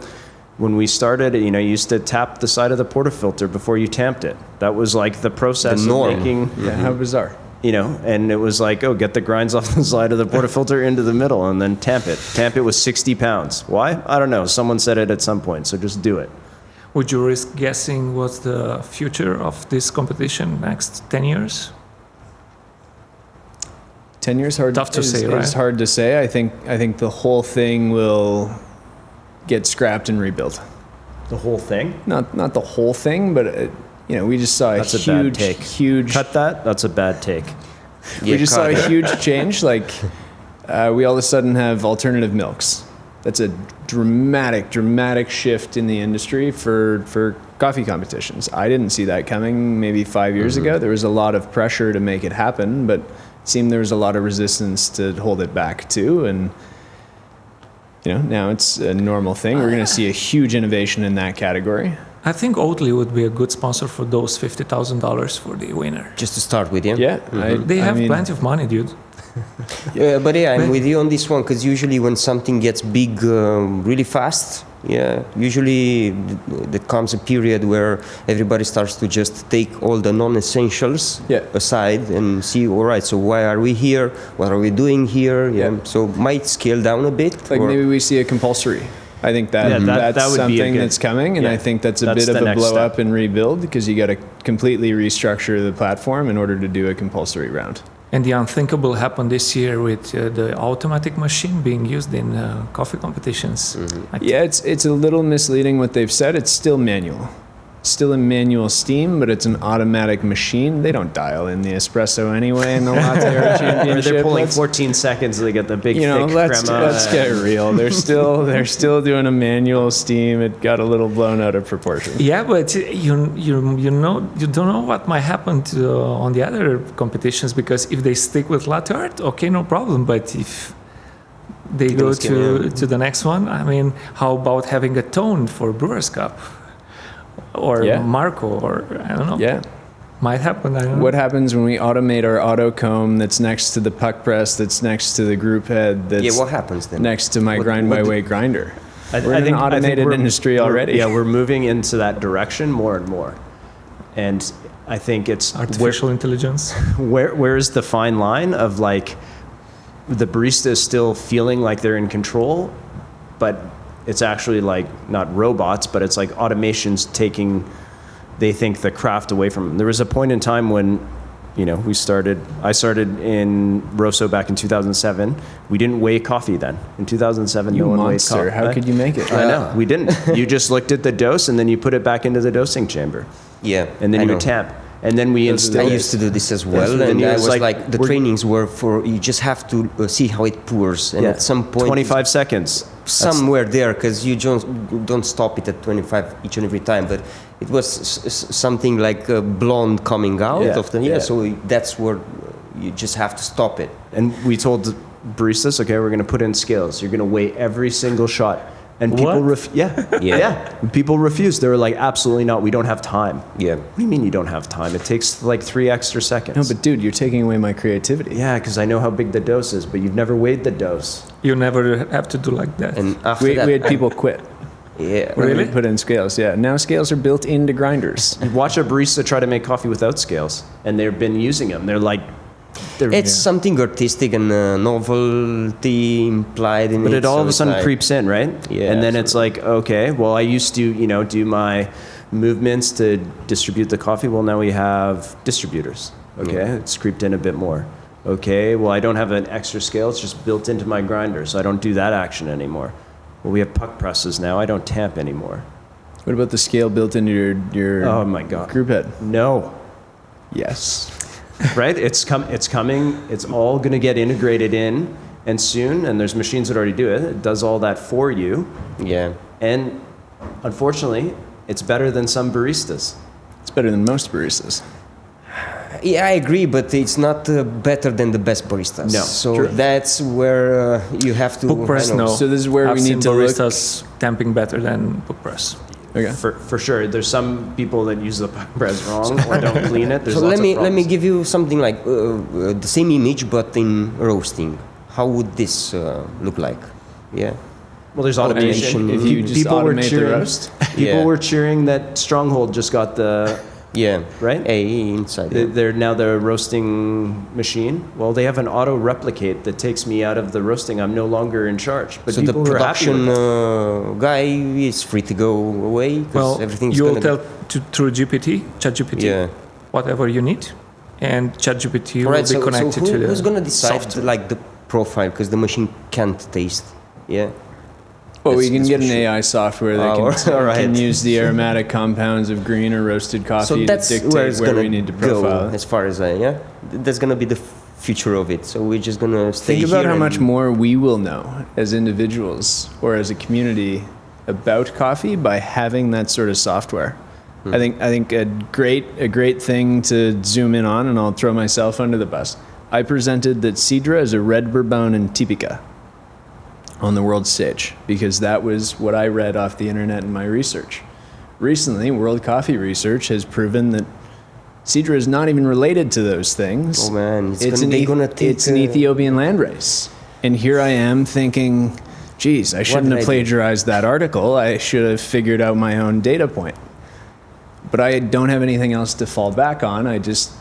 When we started, you used to tap the side of the portafilter before you tamped it. That was like the process of making. Yeah, how bizarre. And it was like, get the grinds off the side of the portafilter into the middle and then tamp it. Tamp it with 60 pounds. Why? I don't know. Someone said it at some point, so just do it. Would you risk guessing what's the future of this competition next 10 years? 10 years Tough to say, right? It's hard to say. I think the whole thing will get scrapped and rebuilt. The whole thing? Not the whole thing, but we just saw That's a bad take. huge. Cut that. That's a bad take. We just saw a huge change. Like we all of a sudden have alternative milks. That's a dramatic shift in the industry for coffee competitions. I didn't see that coming maybe 5 years ago. There was a lot of pressure to make it happen, but it seemed there was a lot of resistance to hold it back too. And now it's a normal thing. We're going to see a huge innovation in that category. I think Oatly would be a good sponsor for those $50,000 for the winner. Just to start with, yeah? Yeah. They have plenty of money, dude. Yeah, but I'm with you on this one, because usually when something gets big really fast, usually there comes a period where everybody starts to just take all the non-essentials aside and see, all right, so why are we here? What are we doing here? Yeah. So might scale down a bit. Like maybe we see a compulsory. I think that's that would something be that's coming, and I think that's a bit of a blow up and rebuild, because you got to completely restructure the platform in order to do a compulsory round. And the unthinkable happened this year with the automatic machine being used in coffee competitions. It's a little misleading what they've said. It's still manual. Still in manual steam, but it's an automatic machine. They don't dial in the espresso anyway in the Latte Art Championship. They're pulling 14 seconds and they get the big thick crema. Let's get real. They're still doing a manual steam. It got a little blown out of proportion. Yeah, but you don't know what might happen on the other competitions, because if they stick with latte art, okay, no problem. But if they go to the next one, I mean, how about having a tone for Brewers Cup? Or Marco, or I don't know. Yeah. Might happen, I don't know. What happens when we automate our auto comb that's next to the puck press, that's next to the group head, that's what happens then? Next to my grind-by-weight grinder? We're in an automated industry already. We're moving into that direction more and more. And I think it's... Artificial intelligence. Where is the fine line of like the barista is still feeling like they're in control, but it's actually like not robots, but it's like automation's taking, they think, the craft away from them. There was a point in time when, I started in Rosso back in 2007. We didn't weigh coffee then. In 2007, no one weighed coffee. How could you make it? I know, we didn't. You just looked at the dose and then you put it back into the dosing chamber. Yeah. And then you would tamp. And then we instilled. I used to do this as well, and I was like the trainings were for you just have to see how it pours, and at some point 25 seconds somewhere there, because you don't stop it at 25 each and every time, but it was something like a blonde coming out of the so that's where you just have to stop it. And we told baristas, okay, we're going to put in scales. You're going to weigh every single shot. And people people refused. They were like, absolutely not. We don't have time. Yeah. What do you mean you don't have time? It takes like 3 extra seconds. No, but dude, you're taking away my creativity. Yeah, because I know how big the dose is, but you've never weighed the dose. You never have to do like that. And after we had people quit. Yeah. Really? Put in scales. Yeah. Now scales are built into grinders. You watch a barista try to make coffee without scales, and they've been using them. They're like, it's something artistic and novelty implied in it. But it all of a sudden creeps in, right? Yeah. And then it's like, okay, well, I used to, do my movements to distribute the coffee. Well, now we have distributors. Okay, it's creeped in a bit more. Okay, well, I don't have an extra scale. It's just built into my grinder, so I don't do that action anymore. Well, we have puck presses now. I don't tamp anymore. What about the scale built into your oh my God, group head? No. Yes. Right? It's coming. It's all going to get integrated in, And soon, and there's machines that already do it, it does all that for you. Yeah. And unfortunately, it's better than some baristas. It's better than most baristas. Yeah, I agree, but it's not better than the best baristas. No, so true. that's where you have to. Book press, I know. no. So this is where I've we seen need to look. baristas tamping better than book press. Okay. For sure, there's some people that use the press wrong or don't clean it. There's So lots let me of problems. give you something like the same image, but in roasting. How would this look like? Yeah. Well, there's automation. If you just People were automate the cheering. roast. People Yeah. were cheering that Stronghold just got the Yeah. right. Inside. Yeah. They're now the roasting machine. Well, they have an auto replicate that takes me out of the roasting. I'm no longer in charge. But So the people were happy with production it. guy is free to go away because Well, everything's you'll gonna tell through ChatGPT, Yeah. whatever you need, and ChatGPT will Alright, be connected to the who's gonna decide software. like the profile because the machine can't taste? Yeah. Well, we That's- can that's get for an sure. AI software that all right. can use the aromatic compounds of green or roasted coffee So that's to dictate where it's where gonna we need to go, profile it. as far as that's gonna be the future of it. So we're just gonna stay Think about here how and- much more we will know as individuals or as a community about coffee by having that sort of software. I think a great thing to zoom in on, and I'll throw myself under the bus. I presented that Sidra is a red Bourbon and Typica on the world stage because that was what I read off the internet in my research. Recently, World Coffee Research has proven that Sidra is not even related to those things. Oh man, It's an Ethiopian landrace. And here I am thinking, geez, I shouldn't did have I do? plagiarized that article. I should have figured out my own data point. But I don't have anything else to fall back on. I just,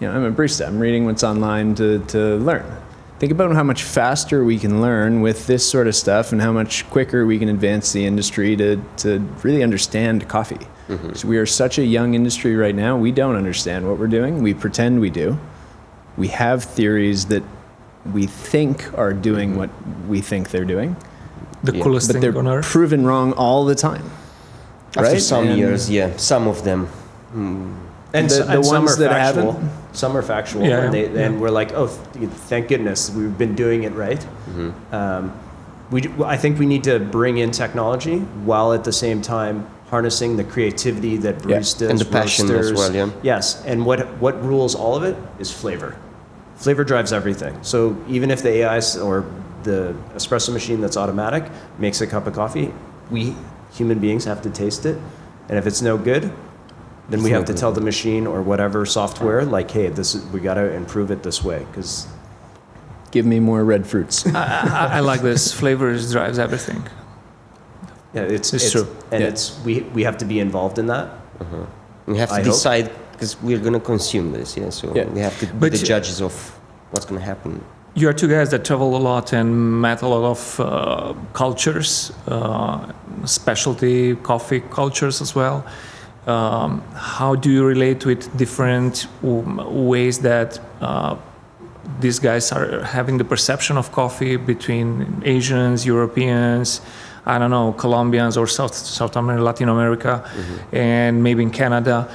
I'm a barista. I'm reading what's online to learn. Think about how much faster we can learn with this sort of stuff and how much quicker we can advance the industry to really understand coffee. So we are such a young industry right now, we don't understand what we're doing. We pretend we do. We have theories that we think are doing what we think they're doing, the coolest but thing they're on earth. proven wrong all the time. After right? some And- years, some of them. And, The and some ones are that factual. haven't? Some are factual, Yeah, and, yeah. and we're like, oh, thank goodness we've been doing it right. I think we need to bring in technology while at the same time harnessing the creativity that baristas, And the passion as roasters- well, yeah. Yes, and what rules all of it is flavor. Flavor drives everything. So even if the AI or the espresso machine that's automatic makes a cup of coffee, we human beings have to taste it, and if it's no good, then we have to tell the machine or whatever software, like, hey, we got to improve it this way, because Give me more red fruits. I like this. Flavors drives everything. yeah, it's true. and Yeah. we have to be involved in that. We have to I hope. decide because we're gonna consume this. Yeah. So Yeah. we have to be But the you- judges of what's gonna happen. You are two guys that travel a lot and met a lot of cultures, specialty coffee cultures as well. How do you relate with different ways that these guys are having the perception of coffee between Asians, Europeans, I don't know, Colombians or South America, Latin America, and maybe in Canada?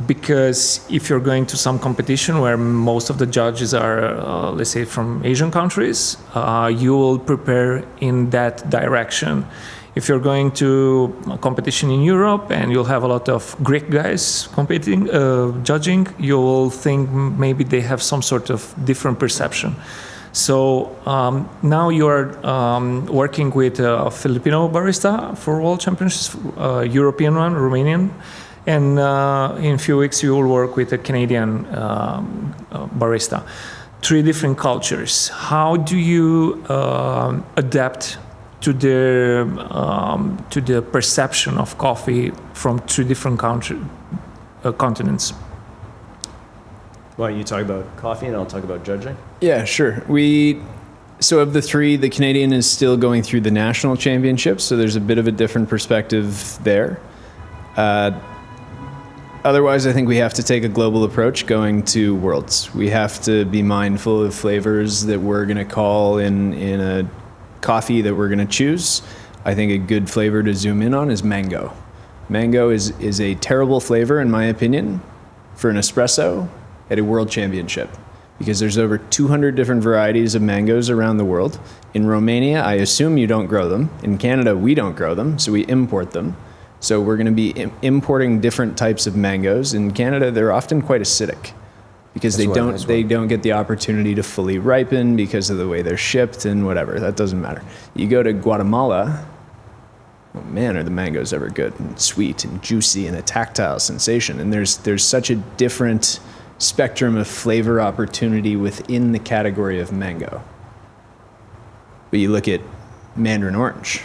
Because if you're going to some competition where most of the judges are, let's say, from Asian countries, you will prepare in that direction. If you're going to a competition in Europe and you'll have a lot of Greek guys competing, judging, you will think maybe they have some sort of different perception. So now you're working with a Filipino barista for World Championships, European one, Romanian. And in a few weeks, you will work with a Canadian barista. 3 different cultures. How do you adapt to the perception of coffee from 3 different continents? Why don't you talk about coffee and I'll talk about judging? Yeah, sure. So of the 3, the Canadian is still going through the national championships, so there's a bit of a different perspective there. Otherwise, I think we have to take a global approach going to Worlds. We have to be mindful of flavors that we're going to call in a coffee that we're going to choose. I think a good flavor to zoom in on is mango. Mango is a terrible flavor, in my opinion, for an espresso at a world championship. because there's over 200 different varieties of mangoes around the world. In Romania, I assume you don't grow them. In Canada, we don't grow them, so we import them. So we're going to be importing different types of mangoes. In Canada, they're often quite acidic because they don't get the opportunity to fully ripen because of the way they're shipped and whatever. That doesn't matter. You go to Guatemala, oh man, are the mangoes ever good and sweet and juicy and a tactile sensation. And there's such a different spectrum of flavor opportunity within the category of mango. But you look at mandarin orange.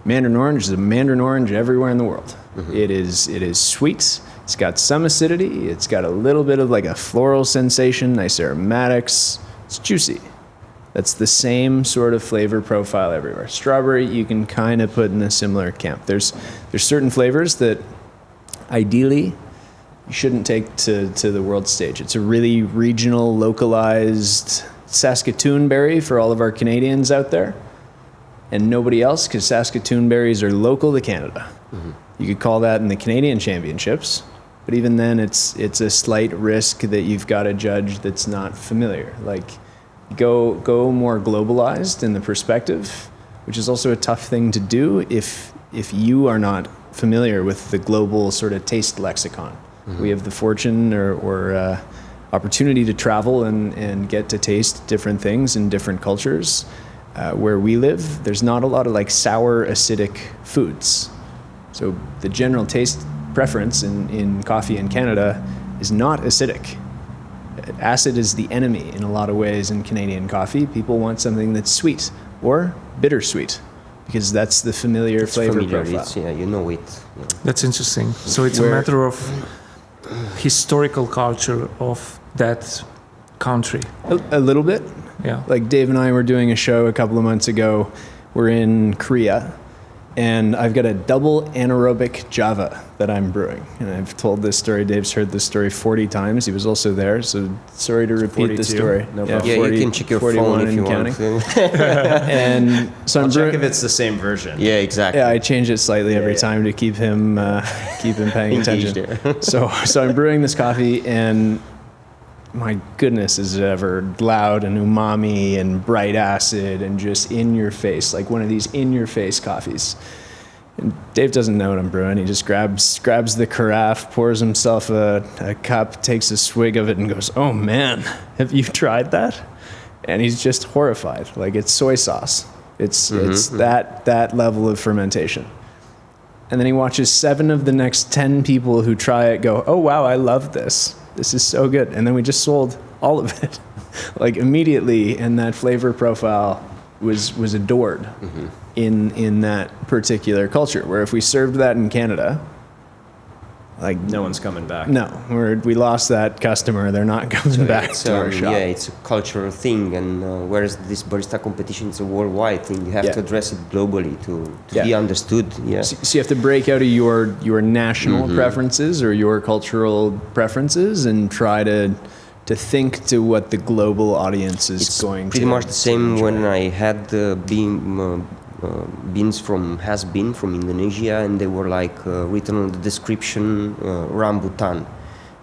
Mandarin orange is a mandarin orange everywhere in the world. Mm-hmm. It is sweet. It's got some acidity. It's got a little bit of like a floral sensation, nice aromatics. It's juicy. That's the same sort of flavor profile everywhere. Strawberry, you can kind of put in a similar camp. There's certain flavors that ideally you shouldn't take to the world stage. It's a really regional, localized Saskatoon berry for all of our Canadians out there, and nobody else, because Saskatoon berries are local to Canada. Mm-hmm. You could call that in the Canadian Championships, but even then it's a slight risk that you've got a judge that's not familiar. Like, go more globalized in the perspective, which is also a tough thing to do if you are not familiar with the global sort of taste lexicon. Mm-hmm. We have the fortune or opportunity to travel and get to taste different things in different cultures. Where we live, there's not a lot of like sour, acidic foods. So the general taste preference in coffee in Canada is not acidic. Acid is the enemy in a lot of ways in Canadian coffee. People want something that's sweet or bittersweet because that's the familiar flavor profile. Yeah, you know it. Yeah. That's interesting. So it's a matter of historical culture of that country. A little bit. Yeah. Like Dave and I were doing a show a couple of months ago. We're in Korea, and I've got a double anaerobic Java that I'm brewing. And I've told this story. Dave's heard this story 40 times. He was also there, so sorry to repeat the story. No Yeah, 40, you can check your phone if you want. And so I'll check if it's the same version. Yeah, exactly. Yeah, I change it slightly every time to keep him paying attention. So I'm brewing this coffee, and my goodness, is it ever loud and umami and bright acid and just in your face, like one of these in your face coffees. And Dave doesn't know what I'm brewing. He just grabs the carafe, pours himself a cup, takes a swig of it and goes, "Oh man, have you tried that?" And he's just horrified. Like, it's soy sauce. It's that level of fermentation. And then he watches 7 of the next 10 people who try it go, "Oh wow, I love this. This is so good." And then we just sold all of it, like immediately, and that flavor profile was adored in that particular culture. Where if we served that in Canada, like No one's coming back. no, we lost that customer. They're not coming back to our shop. Yeah, it's a cultural thing, and whereas this barista competition is a worldwide thing, you have to address it globally to be understood. Yeah. So you have to break out of your national preferences or your cultural preferences and try to think to what the global audience is It's going to. pretty much the same when I had beans from from Indonesia, and they were like written on the description rambutan.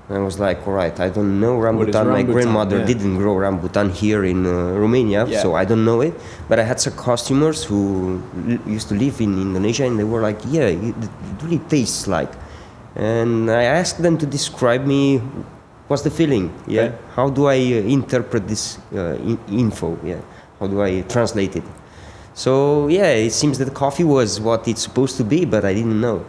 And I was like, all right, I don't know rambutan. My grandmother didn't grow rambutan here in Romania, so I don't know it. But I had some customers who used to live in Indonesia, and they were like, yeah, it really tastes like. And I asked them to describe me what's the feeling, Okay. How do I interpret this info, How do I translate it? So, it seems that coffee was what it's supposed to be, but I didn't know.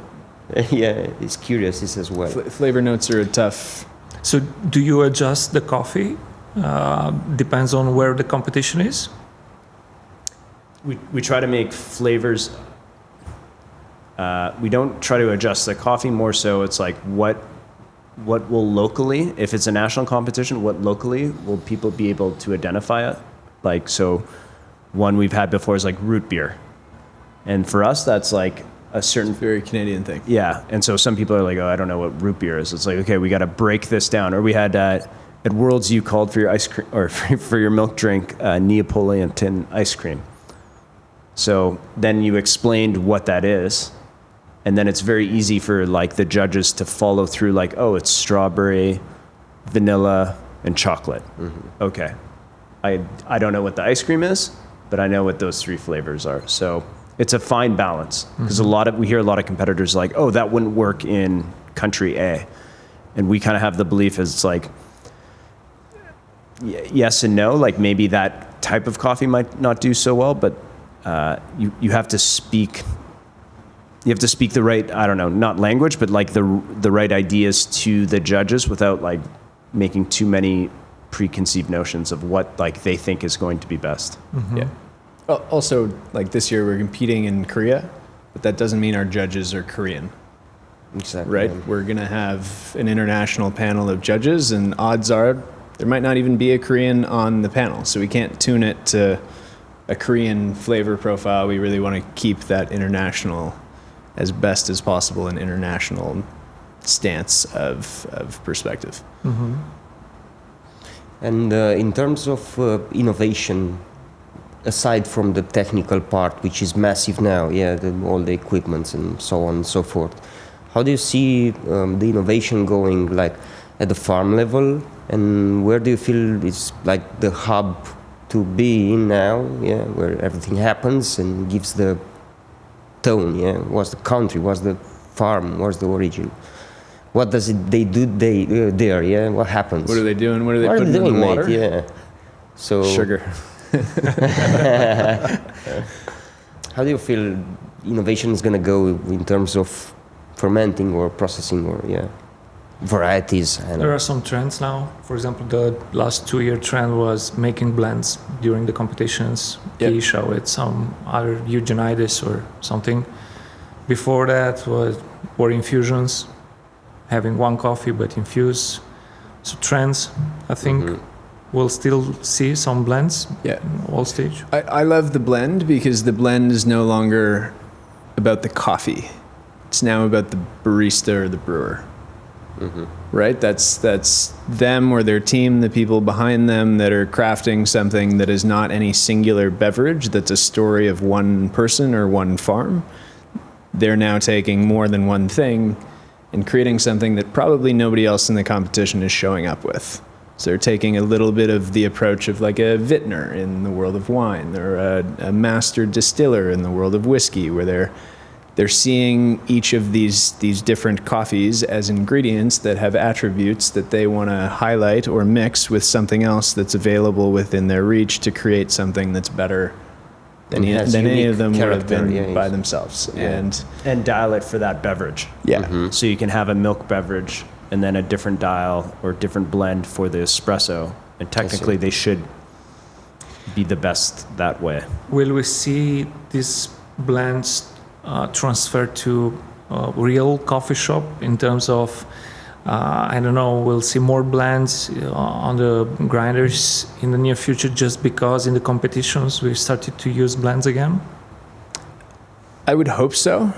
It's curious as well. Flavor notes are a tough. So do you adjust the coffee? Depends on where the competition is? We try to make flavors. We don't try to adjust the coffee, more so it's like what will locally, if it's a national competition, what locally will people be able to identify it? Like, so one we've had before is like root beer. And for us, that's like a certain... Very Canadian thing. Yeah. And so some people are like, oh, I don't know what root beer is. It's like, okay, we got to break this down. Or we had at Worlds, you called for your ice cream, or for your milk drink, Neapolitan ice cream. So then you explained what that is. And then it's very easy for like the judges to follow through, like, oh, it's strawberry, vanilla, and chocolate. Okay. I don't know what the ice cream is, but I know what those 3 flavors are. So it's a fine balance, because we hear a lot of competitors like, oh, that wouldn't work in country A. And we kind of have the belief as it's like, yes and no, like maybe that type of coffee might not do so well, but you have to speak the right, I don't know, not language, but like the right ideas to the judges without like making too many preconceived notions of what like they think is going to be best. Yeah. Also, like this year we're competing in Korea, but that doesn't mean our judges are Korean. Exactly. Right? We're going to have an international panel of judges, and odds are there might not even be a Korean on the panel. So we can't tune it to a Korean flavor profile. We really want to keep that international, as best as possible, an international stance of perspective. And in terms of innovation, aside from the technical part, which is massive now, all the equipments and so on and so forth, how do you see the innovation going, like at the farm level, and where do you feel is like the hub to be in now, where everything happens and gives the tone, what's the country, what's the farm, what's the origin? What does they do there, what happens? What are they doing? What are they putting in the water? Mate? So sugar. How do you feel innovation is going to go in terms of fermenting or processing or varieties? There are some trends now. For example, the last 2-year trend was making blends during the competitions. Geisha with some other Eugenides or something. Before that were infusions, having one coffee but infused. So trends, I think. We'll still see some blends in all stage. I love the blend because the blend is no longer about the coffee. It's now about the barista or the brewer. Right? That's them or their team, the people behind them that are crafting something that is not any singular beverage, that's a story of one person or one farm. They're now taking more than one thing and creating something that probably nobody else in the competition is showing up with. So they're taking a little bit of the approach of like a vintner in the world of wine, or a master distiller in the world of whiskey, where they're seeing each of these different coffees as ingredients that have attributes that they want to highlight or mix with something else that's available within their reach to create something that's better than any of them would have been by themselves. And dial it for that beverage. So you can have a milk beverage and then a different dial or different blend for the espresso. And technically they should be the best that way. Will we see these blends transfer to real coffee shop in terms of, I don't know, we'll see more blends on the grinders in the near future just because in the competitions we started to use blends again? I would hope so.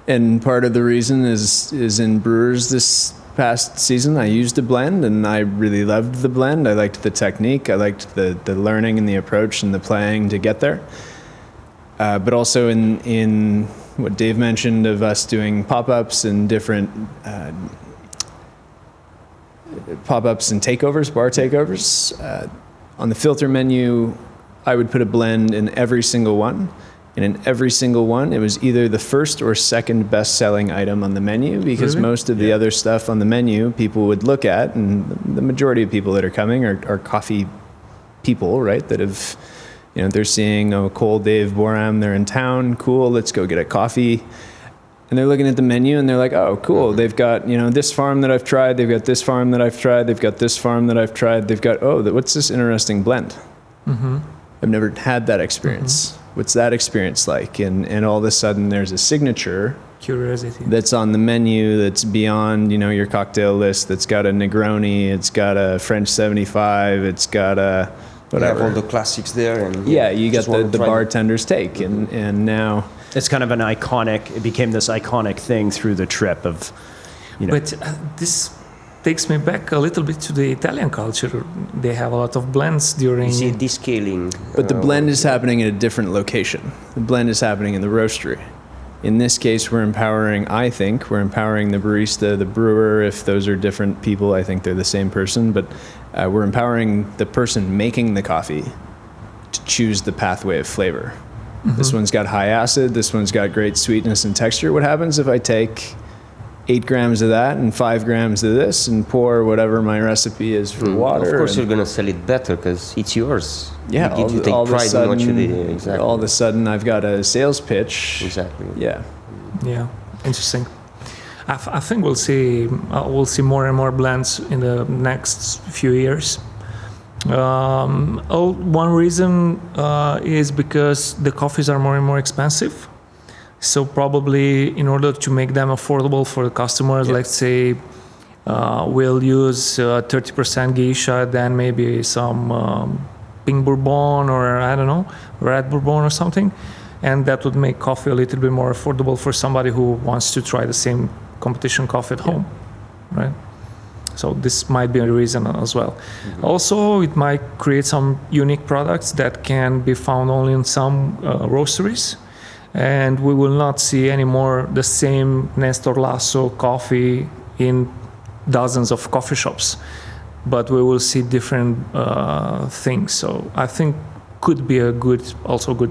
And part of the reason is in brewers this past season, I used a blend and I really loved the blend. I liked the technique. I liked the learning and the approach and the playing to get there. But also in what Dave mentioned of us doing pop-ups and different pop-ups and takeovers, bar takeovers. On the filter menu, I would put a blend in every single one. And in every single one, it was either the first or second best-selling item on the menu, because most of the other stuff on the menu people would look at, and the majority of people that are coming are coffee people, right? That have, they're seeing, Cole, Dave, Boram, they're in town, cool, let's go get a coffee. And they're looking at the menu and they're like, oh, cool, they've got, this farm that I've tried, they've got this farm that I've tried, they've got this farm that I've tried, they've got, what's this interesting blend? I've never had that experience. What's that experience like? And all of a sudden there's a signature curiosity that's on the menu that's beyond, your cocktail list, that's got a Negroni, it's got a French 75, it's got a whatever. You have all the classics there. And you got the bartender's take. And now it's kind of it became this iconic thing through the trip of, But this takes me back a little bit to the Italian culture. They have a lot of blends during... You see descaling. But the blend is happening at a different location. The blend is happening in the roastery. In this case, we're empowering the barista, the brewer. If those are different people, I think they're the same person, but we're empowering the person making the coffee to choose the pathway of flavor. Mm-hmm. This one's got high acid, this one's got great sweetness and texture. What happens if I take 8 grams of that and 5 grams of this and pour whatever my recipe is for water? Of course, you're going to sell it better because it's yours. Yeah, you take pride in what you did. Exactly. All of a sudden, I've got a sales pitch. Exactly. Yeah. Yeah, interesting. I think we'll see more and more blends in the next few years. One reason is because the coffees are more and more expensive. So probably in order to make them affordable for the customers, let's say we'll use 30% geisha, then maybe some pink bourbon or I don't know, red bourbon or something. And that would make coffee a little bit more affordable for somebody who wants to try the same competition coffee at home, right? So this might be a reason as well. Mm-hmm. Also, it might create some unique products that can be found only in some roasteries. And we will not see anymore the same Nestor Lasso coffee in dozens of coffee shops, but we will see different things. So I think could be a good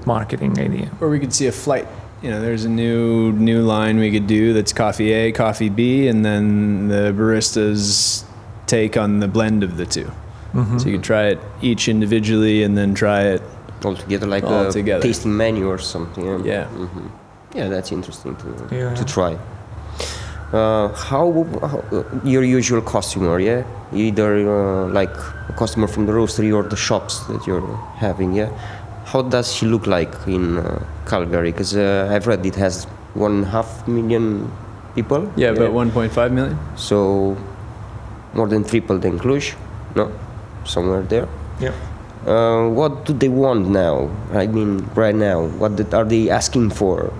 marketing idea. Or we could see a flight. There's a new line we could do that's coffee A, coffee B, and then the barista's take on the blend of the two. Mm-hmm. So you could try it each individually and then try it all together, like a tasting menu or something. Yeah. Mm-hmm. Yeah, that's interesting to try. How your usual customer, either like a customer from the roastery or the shops that you're having, how does she look like in Calgary? Because I've read it has 1.5 million people. Yeah, about 1.5 million. So more than triple than Cluj, no? Somewhere there. Yeah. What do they want now? I mean, right now, what are they asking for?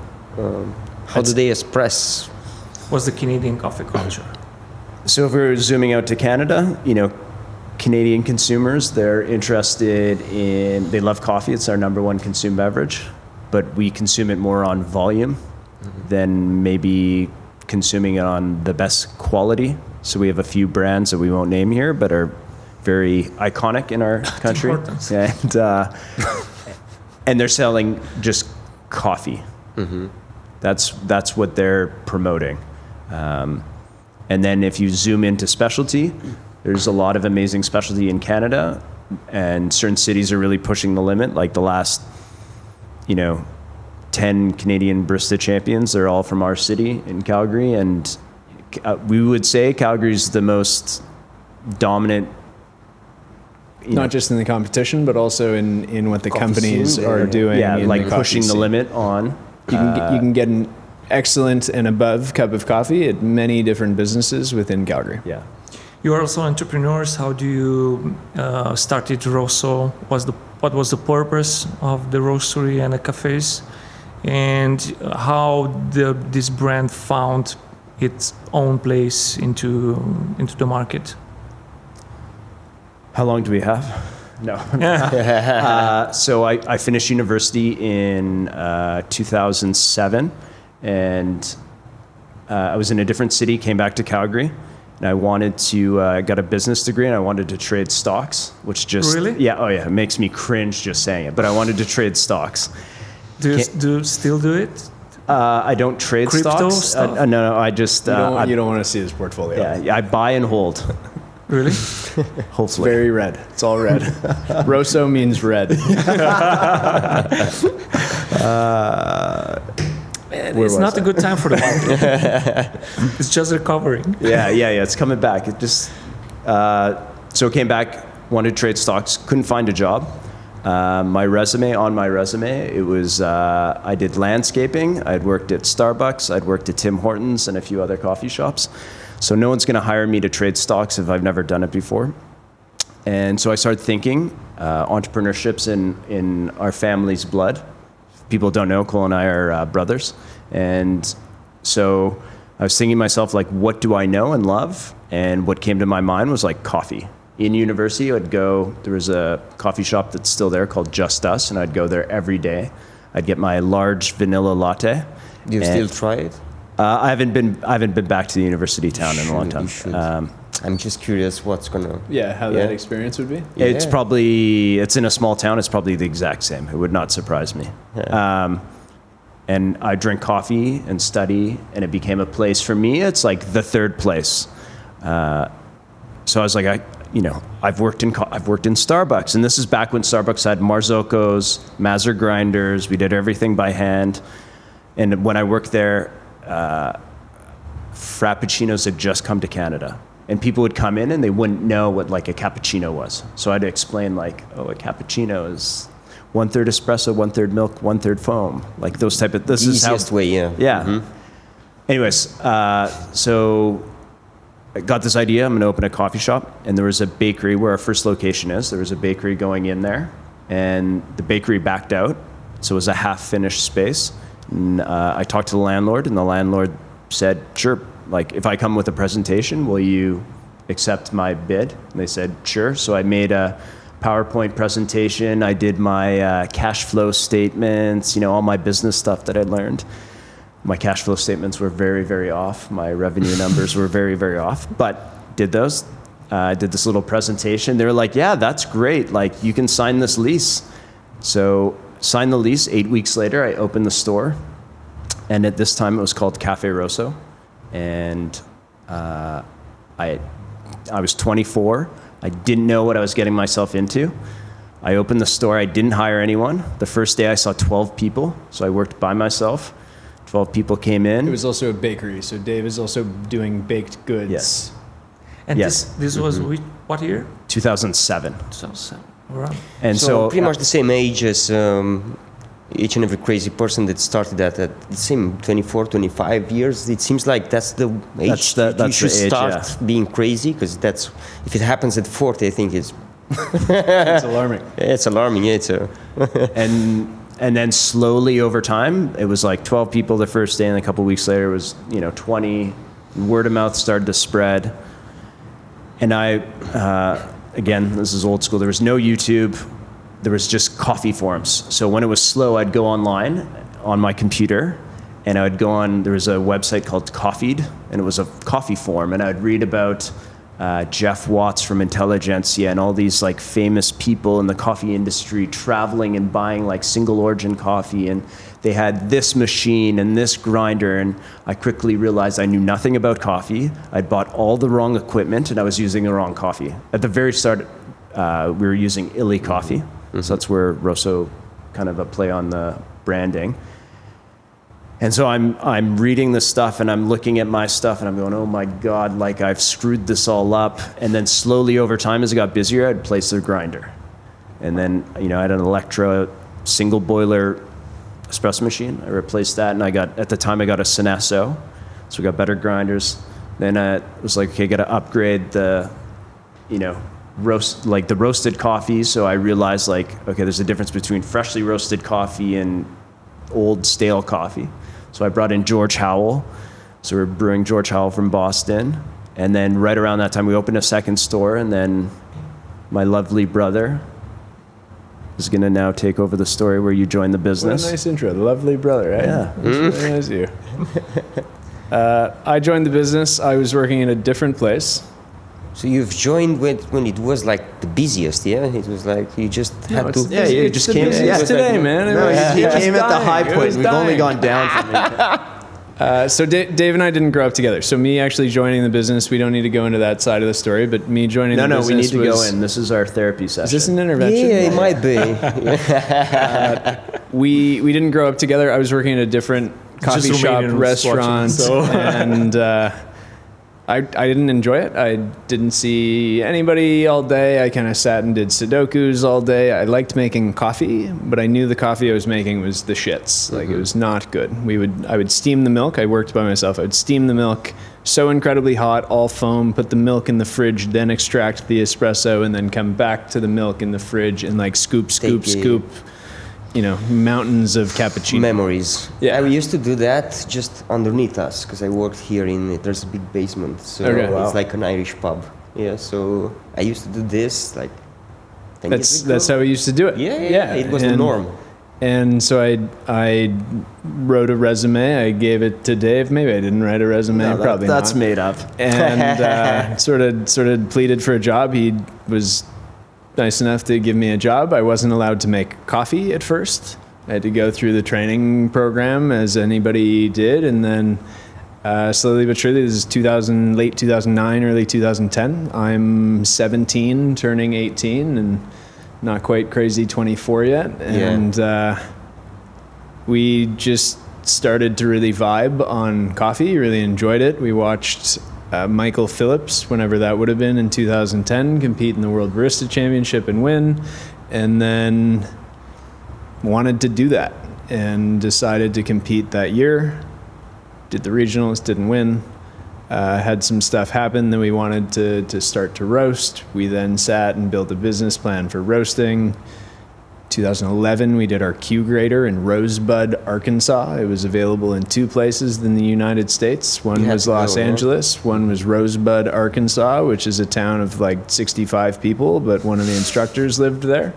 How do they express? What's the Canadian coffee culture? So if we're zooming out to Canada, Canadian consumers, they're interested they love coffee. It's our number one consumed beverage, but we consume it more on volume than maybe consuming it on the best quality. So we have a few brands that we won't name here, but are very iconic in our country. And they're selling just coffee. Mm-hmm. That's what they're promoting. And then if you zoom into specialty, there's a lot of amazing specialty in Canada, and certain cities are really pushing the limit. Like the last, 10 Canadian barista champions, they're all from our city in Calgary. And we would say Calgary's the most dominant. Not just in the competition, but also in what the companies are doing. Yeah, like pushing the limit on. You can get an excellent and above cup of coffee at many different businesses within Calgary. Yeah. You are also entrepreneurs. How do you started Rosso? What was the purpose of the roastery and the cafes? And how this brand found its own place into the market? How long do we have? No. So I finished university in 2007, and I was in a different city, came back to Calgary, and I wanted to, I got a business degree, and I wanted to trade stocks, which just... Really? Yeah, it makes me cringe just saying it, but I wanted to trade stocks. Do you still do it? I don't trade Crypto stocks. stuff? No, I just... You don't want to see his portfolio. Yeah, I buy and hold. Really? Hopefully. It's very red. It's all red. Rosso means red. It's not a good time for the market. It's just recovering. Yeah. It's coming back. It just so came back, wanted to trade stocks, couldn't find a job. On my resume, it was I did landscaping. I'd worked at Starbucks. I'd worked at Tim Hortons and a few other coffee shops. So no one's going to hire me to trade stocks if I've never done it before. And so I started thinking, entrepreneurship's in our family's blood. People don't know, Cole and I are brothers. And so I was thinking to myself, like, what do I know and love? And what came to my mind was like coffee. In university, there was a coffee shop that's still there called Just Us, and I'd go there every day. I'd get my large vanilla latte, Do you still try it? I haven't been back to the university town in a long time. You should. I'm just curious what's gonna. Yeah, how that experience would be. It's in a small town. It's probably the exact same. It would not surprise me. Yeah. And I drink coffee and study, and it became a place for me. It's like the third place. So I was like, I've worked in Starbucks, and this is back when Starbucks had Marzocco's, Mazzer grinders. We did everything by hand. And when I worked there, Frappuccinos had just come to Canada, and people would come in and they wouldn't know what like a cappuccino was. So I had to explain like, a cappuccino is 1/3 espresso, 1/3 milk, 1/3 foam, like those type of. This is easiest way, yeah. Yeah. Mm-hmm. Anyways, so I got this idea. I'm going to open a coffee shop, and there was a bakery where our first location is. There was a bakery going in there, and the bakery backed out, so it was a half-finished space. And, I talked to the landlord, and the landlord said, "Sure. Like, if I come with a presentation, will you accept my bid?" And they said, "Sure." So I made a PowerPoint presentation. I did my cash flow statements. All my business stuff that I learned. My cash flow statements were very, very off. My revenue numbers were very, very off, but did those. Did this little presentation. They were like, "Yeah, that's great. Like, you can sign this lease." So signed the lease. 8 weeks later, I opened the store. And at this time, it was called Cafe Rosso. And I was 24. I didn't know what I was getting myself into. I opened the store. I didn't hire anyone. The first day, I saw 12 people. So I worked by myself. 12 people came in. It was also a bakery, so Dave is also doing baked goods. Yes. And Yes. this was what year? 2007. 2007. All right. And So pretty much the same age as each and every crazy person that started at the same 24, 25 years. It seems like that's the age That's you should the age, start being crazy, because that's, if it happens at 40, I think it's It's alarming. it's alarming. Yeah, it's a and then slowly over time, it was like 12 people the first day, and a couple weeks later, it was 20. Word of mouth started to spread, and I, again, this is old school. There was no YouTube. There was just coffee forums. So when it was slow, I'd go online on my computer, and I would go on. There was a website called Coffeed, and it was a coffee forum, and I'd read about Jeff Watts from Intelligentsia and all these like famous people in the coffee industry traveling and buying like single origin coffee, and they had this machine and this grinder, and I quickly realized I knew nothing about coffee. I'd bought all the wrong equipment, and I was using the wrong coffee. At the very start, we were using Illy coffee, so that's where Rosso kind of a play on the branding. And so I'm reading this stuff, and I'm looking at my stuff, and I'm going, oh my God, like I've screwed this all up. And then slowly over time, as it got busier, I'd place the grinder. And then, I had an Electra single boiler espresso machine. I replaced that, and at the time I got a Synesso, so we got better grinders. Then I was like, okay, got to upgrade the, the roasted coffee. So I realized like, okay, there's a difference between freshly roasted coffee and old stale coffee. So I brought in George Howell. So we're brewing George Howell from Boston. And then right around that time, we opened a second store. And then my lovely brother is going to now take over the story where you joined the business. What a nice intro. Lovely brother, right? Yeah. That's really nice of you. I joined the business. I was working in a different place. So you've joined when it was like the busiest, yeah? It was like you just had to... Yeah, you just came... Yeah, today, man. He came at the high point. We've only gone down from it. So Dave and I didn't grow up together. So me actually joining the business, we don't need to go into that side of the story, but me joining the business we need to go in. This is our therapy session. Is this an intervention? Yeah, it might be. We didn't grow up together. I was working at a different coffee shop, restaurant, and I didn't enjoy it. I didn't see anybody all day. I kind of sat and did Sudokus all day. I liked making coffee, but I knew the coffee I was making was the shits. Like, it was not good. I would steam the milk. I worked by myself. I would steam the milk so incredibly hot, all foam, put the milk in the fridge, then extract the espresso, and then come back to the milk in the fridge and like scoop, mountains of cappuccino. Memories. Yeah. I used to do that just underneath us, because I worked here there's a big basement. So it's like an Irish pub. Yeah, so I used to do this like 10 years ago. That's how we used to do it. Yeah, it was the norm. And so I wrote a resume. I gave it to Dave. Maybe I didn't write a resume. No, Probably that's not. made up. And sort of pleaded for a job. He was nice enough to give me a job. I wasn't allowed to make coffee at first. I had to go through the training program as anybody did, and then slowly but surely, this is late 2009, early 2010. I'm 17, turning 18, and not quite crazy 24 yet. And we just started to really vibe on coffee, really enjoyed it. We watched Michael Phillips, whenever that would have been in 2010, compete in the World Barista Championship and win, and then wanted to do that and decided to compete that year. Did the regionals, didn't win. Had some stuff happen that we wanted to start to roast. We then sat and built a business plan for roasting. 2011, we did our Q grader in Rosebud, Arkansas. It was available in 2 places in the United States. One was Los Angeles, one was Rosebud, Arkansas, which is a town of like 65 people, but one of the instructors lived there.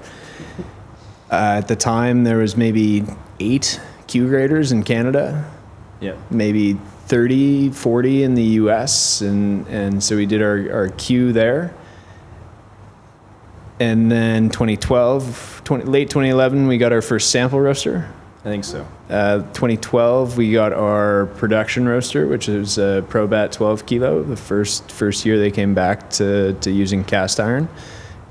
At the time, there was maybe 8 Q graders in Canada. Yeah. Maybe 30, 40 in the US, and so we did our Q there. And then late 2011, we got our first sample roaster. I think so. 2012, we got our production roaster, which is a ProBat 12 kilo. The first year they came back to using cast iron.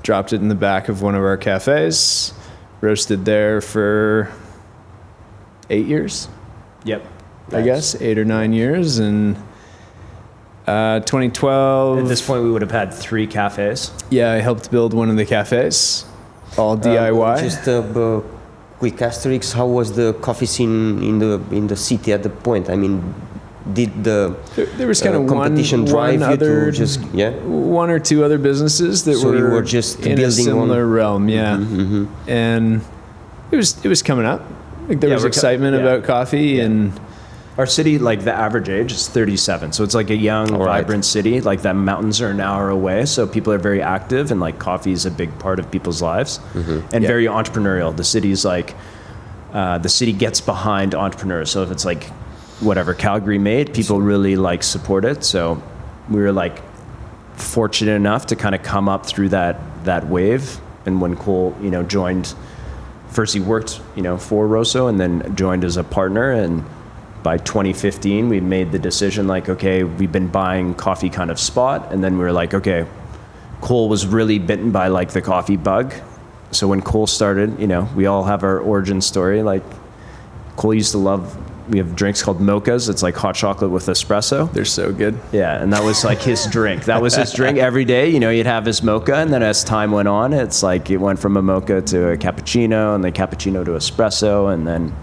Dropped it in the back of one of our cafes. Roasted there for 8 years. Yep. I guess 8 or 9 years, and 2012. At this point, we would have had 3 cafes. Yeah, I helped build one of the cafes, all DIY. Just a quick asterisk. How was the coffee scene in the city at the point? I mean, did the there was kind of competition drive you to just one or two other businesses that so were you were just in building a similar realm, yeah. Mm-hmm. And it was coming up. Like there was excitement about coffee and. Our city, like the average age is 37. So it's like a young, vibrant city. Like the mountains are an hour away. So people are very active and like coffee is a big part of people's lives and very entrepreneurial. The city's like, the city gets behind entrepreneurs. So if it's like whatever Calgary made, people really like support it. So we were like fortunate enough to kind of come up through that wave. And when Cole, joined, first he worked, for Rosso and then joined as a partner, and by 2015, we made the decision like, okay, we've been buying coffee kind of spot. And then we were like, okay, Cole was really bitten by like the coffee bug. So when Cole started, we all have our origin story. Like Cole used to love, we have drinks called mochas. It's like hot chocolate with espresso. They're so good. Yeah, and that was like his drink. That was his drink every day. He'd have his mocha, and then as time went on, it's like it went from a mocha to a cappuccino, and then cappuccino to espresso, and then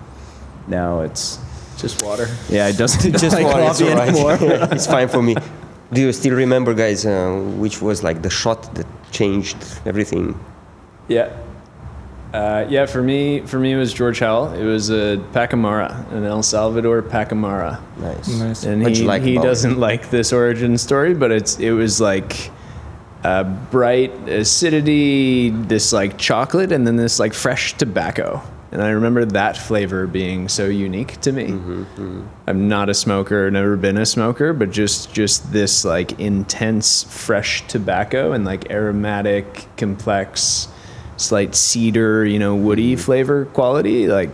now it's just water. Yeah, it doesn't just like water, coffee anymore. It's fine for me. Do you still remember, guys, which was like the shot that changed everything? Yeah. For me it was George Howell. It was a Pacamara, an El Salvador Pacamara. Nice. And he doesn't like this origin story, but it was like bright acidity, this like chocolate, and then this like fresh tobacco. And I remember that flavor being so unique to me. I'm not a smoker, never been a smoker, but just this like intense fresh tobacco and like aromatic, complex, slight cedar, woody flavor quality. Like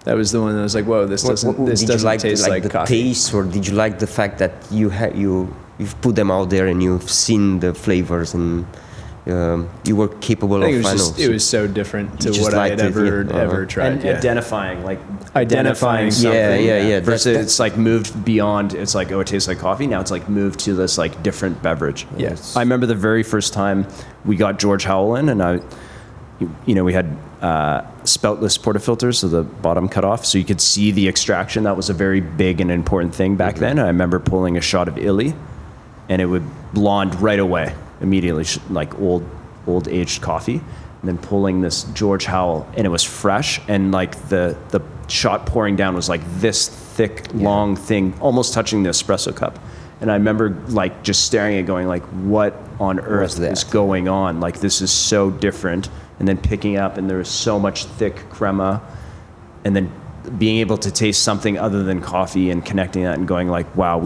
that was the one that was like, whoa, this doesn't taste like the coffee. Taste, or did you like the fact that you've put them out there and you've seen the flavors and you were capable of finals? It was so different to what I had ever tried. And identifying something. Yeah. Versus it's like moved beyond, it's like, oh, it tastes like coffee. Now it's like moved to this like different beverage. Yes. I remember the very first time we got George Howell in, and we had spoutless portafilters, so the bottom cut off, so you could see the extraction. That was a very big and important thing back then. And I remember pulling a shot of Illy, and it would blonde right away, immediately, like old aged coffee. And then pulling this George Howell, and it was fresh, and like the shot pouring down was like this thick, long thing, almost touching the espresso cup. And I remember like just staring at it, going like, what on earth is going on? Like this is so different. And then picking up, and there was so much thick crema, and then being able to taste something other than coffee and connecting that and going like, wow,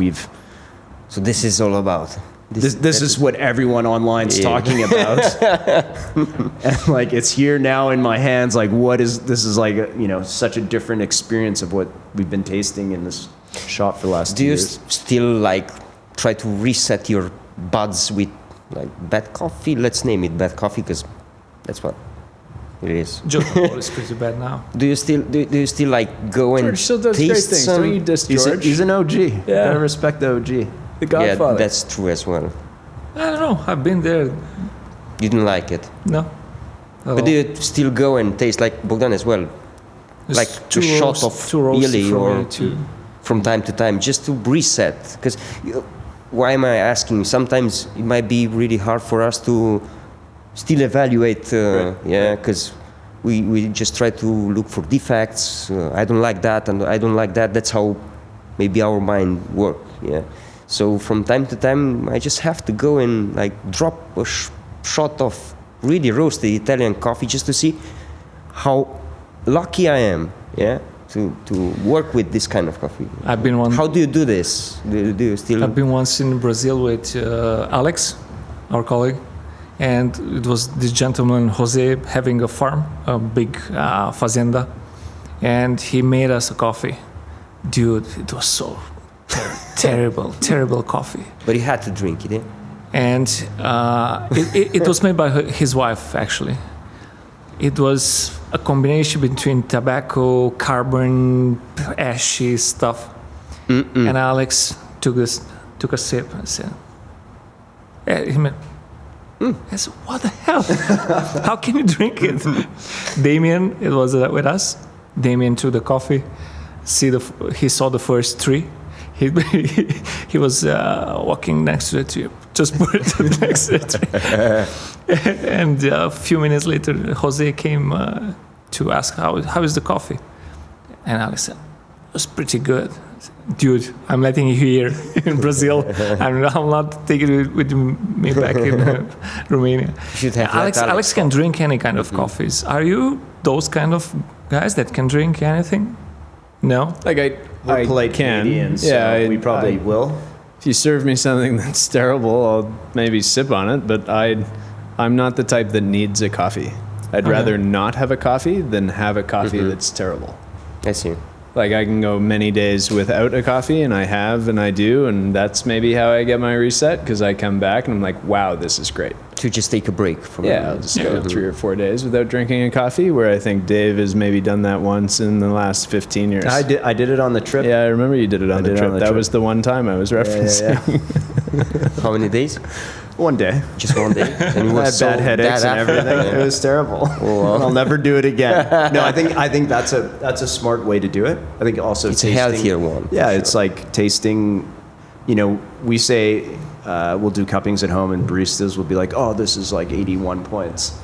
So this is all about. this is what everyone online's talking about. And like, it's here now in my hands. Like, this is like, such a different experience of what we've been tasting in this shop for the last 2 years. Do you still like try to reset your buds with like bad coffee? Let's name it bad coffee because that's what it is. Joe is pretty bad now. Do you still like go and George still does taste great things. some? Don't you diss George? He's an OG. Yeah. Gotta respect the OG. The Godfather. Yeah, that's true as well. I don't know. I've been there. You didn't like it, No. but do you still go and taste like Bogdan as well, It's like a shot of too roasty really, for or me to. from time to time, just to reset? Because why am I asking? Sometimes it might be really hard for us to still evaluate. Because we just try to look for defects. I don't like that, and I don't like that. That's how maybe our mind works. Yeah. So from time to time, I just have to go and like drop a shot of really roasted Italian coffee just to see how lucky I am. Yeah. To work with this kind of coffee. I've been one. How do you do this? Do you still? I've been once in Brazil with Alex, our colleague, and it was this gentleman Jose having a farm, a big fazenda, and he made us a coffee. Dude, it was so terrible coffee. But you had to drink it, eh? And it was made by his wife, actually. It was a combination between tobacco, carbon, ashy stuff. And Alex took a sip and said, I said, what the hell? How can you drink it? Damien, it was with us. Damien took the coffee. He saw the first three. He was walking next to the tree, just put it next to the tree. And a few minutes later, Jose came to ask, how is the coffee? And Alex said, it was pretty good. Dude, I'm letting you here in Brazil. I'm not taking it with me back in Romania. Alex can drink any kind of coffees. Are you those kind of guys that can drink anything? No? Like We're I polite can. Canadians, Yeah, so we probably will. If you serve me something that's terrible, I'll maybe sip on it, but I'm not the type that needs a coffee. I'd rather not have a coffee than have a coffee that's terrible. I see. Like I can go many days without a coffee, and I have, and I do, and that's maybe how I get my reset, because I come back and I'm like, wow, this is great. To just take a break from I'll just go 3 or 4 days without drinking a coffee, where I think Dave has maybe done that once in the last 15 years. I did it on the trip. Yeah, I remember you did it on the trip. That was the one time I was referencing. How many days? 1 day. Just 1 day. And I had bad headaches and everything. It was terrible. I'll never do it again. No, I think that's a smart way to do it. I think also It's tasting, a healthier one. Yeah, it's like tasting. We say we'll do cuppings at home, and baristas will be like, "Oh, this is like 81 points,"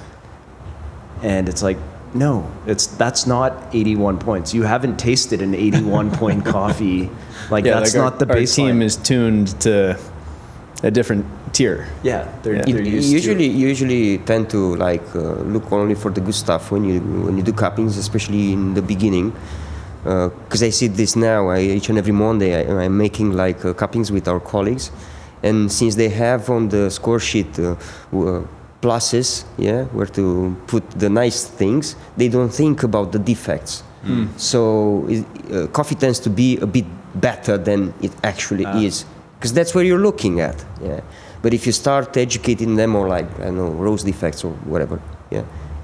and it's like, no, that's not 81 points. You haven't tasted an 81 point coffee. Like that's like not the baseline. Our team is tuned to a different tier. Yeah, they're You used to. usually tend to like look only for the good stuff when you do cuppings, especially in the beginning. Because I see this now, each and every Monday I'm making like cuppings with our colleagues, and since they have on the score sheet pluses, where to put the nice things, they don't think about the defects. So coffee tends to be a bit better than it actually is, because that's where you're looking at. Yeah. But if you start educating them on like, I don't know, roast defects or whatever,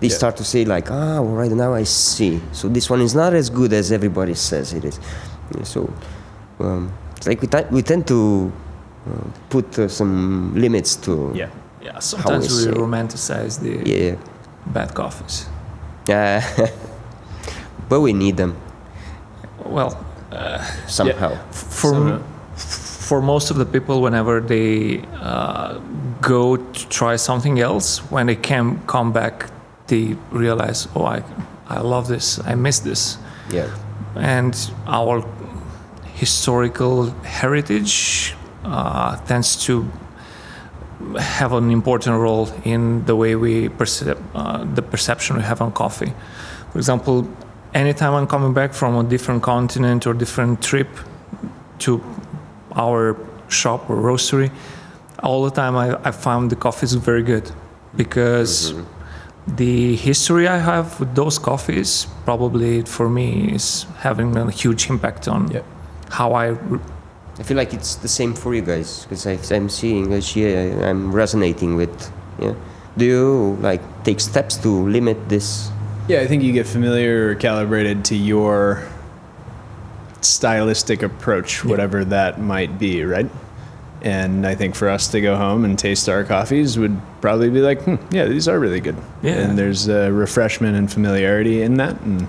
they start to say like, well, right now I see. So this one is not as good as everybody says it is. So it's like we tend to put some limits to. Yeah, sometimes we romanticize the bad coffees. But we need them. Well, somehow. For most of the people, whenever they go to try something else, when they can come back, they realize, oh, I love this, I miss this. Yeah. And our historical heritage tends to have an important role in the way we perceive the perception we have on coffee. For example, anytime I'm coming back from a different continent or different trip to our shop or roastery, all the time I found the coffee is very good, because the history I have with those coffees probably for me is having a huge impact on how I feel like it's the same for you guys, because I'm seeing I'm resonating with. Yeah. Do you like take steps to limit this? Yeah, I think you get familiar or calibrated to your stylistic approach, whatever that might be, right? And I think for us to go home and taste our coffees would probably be like, yeah, these are really good. Yeah. And there's refreshment and familiarity in that. And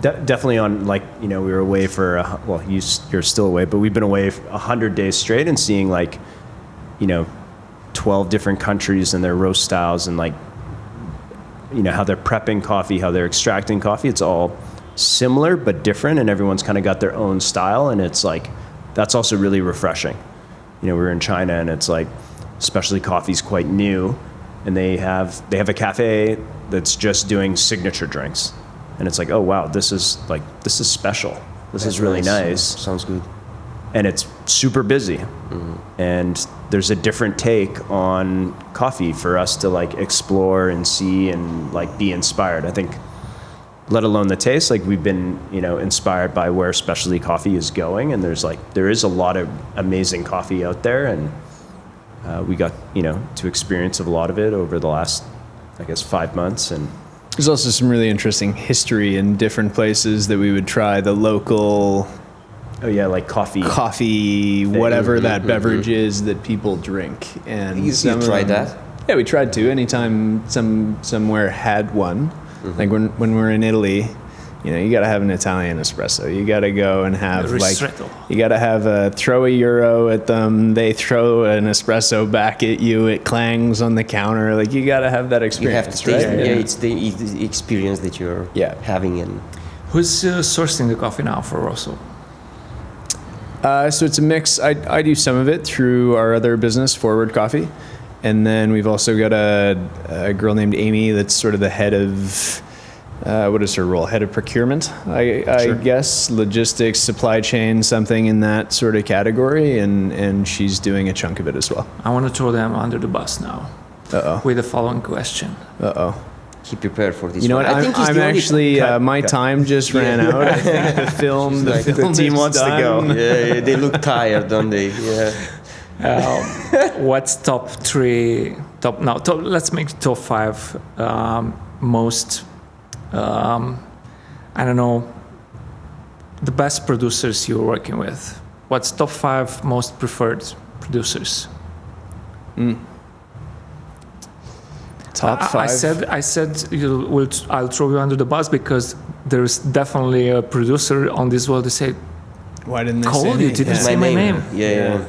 definitely on, like, we were away for, you're still away, but we've been away 100 days straight and seeing 12 different countries and their roast styles and how they're prepping coffee, how they're extracting coffee. It's all similar but different, and everyone's kind of got their own style, and it's that's also really refreshing. We were in China, and it's specialty coffee's quite new, and they have a cafe that's just doing signature drinks, and it's oh wow, this is special. This is really nice. Sounds good. And it's super busy, and there's a different take on coffee for us to explore and see and be inspired. I think, let alone the taste, we've been inspired by where specialty coffee is going, and there is a lot of amazing coffee out there, and we got to experience a lot of it over the last 5 months. And there's also some really interesting history in different places that we would try the local coffee, whatever that beverage is that people drink. And you tried that? Yeah, we tried to. Anytime somewhere had one. Like when we're in Italy, you got to have an Italian espresso. You got to go and have you got to have throw a euro at them. They throw an espresso back at you. It clangs on the counter. You got to have that experience. You have to taste it. It's the experience that you're having. And who's sourcing the coffee now for Rosso? So it's a mix. I do some of it through our other business, Forward Coffee. And then we've also got a girl named Amy that's sort of the head of, what is her role? Head of procurement, I guess. Logistics, supply chain, something in that sort of category. And she's doing a chunk of it as well. I want to throw them under the bus now. With the following question. Keep prepared for this. You know what? I'm actually my time just ran out. I think the team wants to go. Yeah, they look tired, don't they? Yeah. What's top three? Let's make top five most. I don't know. The best producers you're working with. What's top five most preferred producers? Top five. I said I'll throw you under the bus because there's definitely a producer on this world to say, why didn't they Cole, say you didn't say my name. Yeah.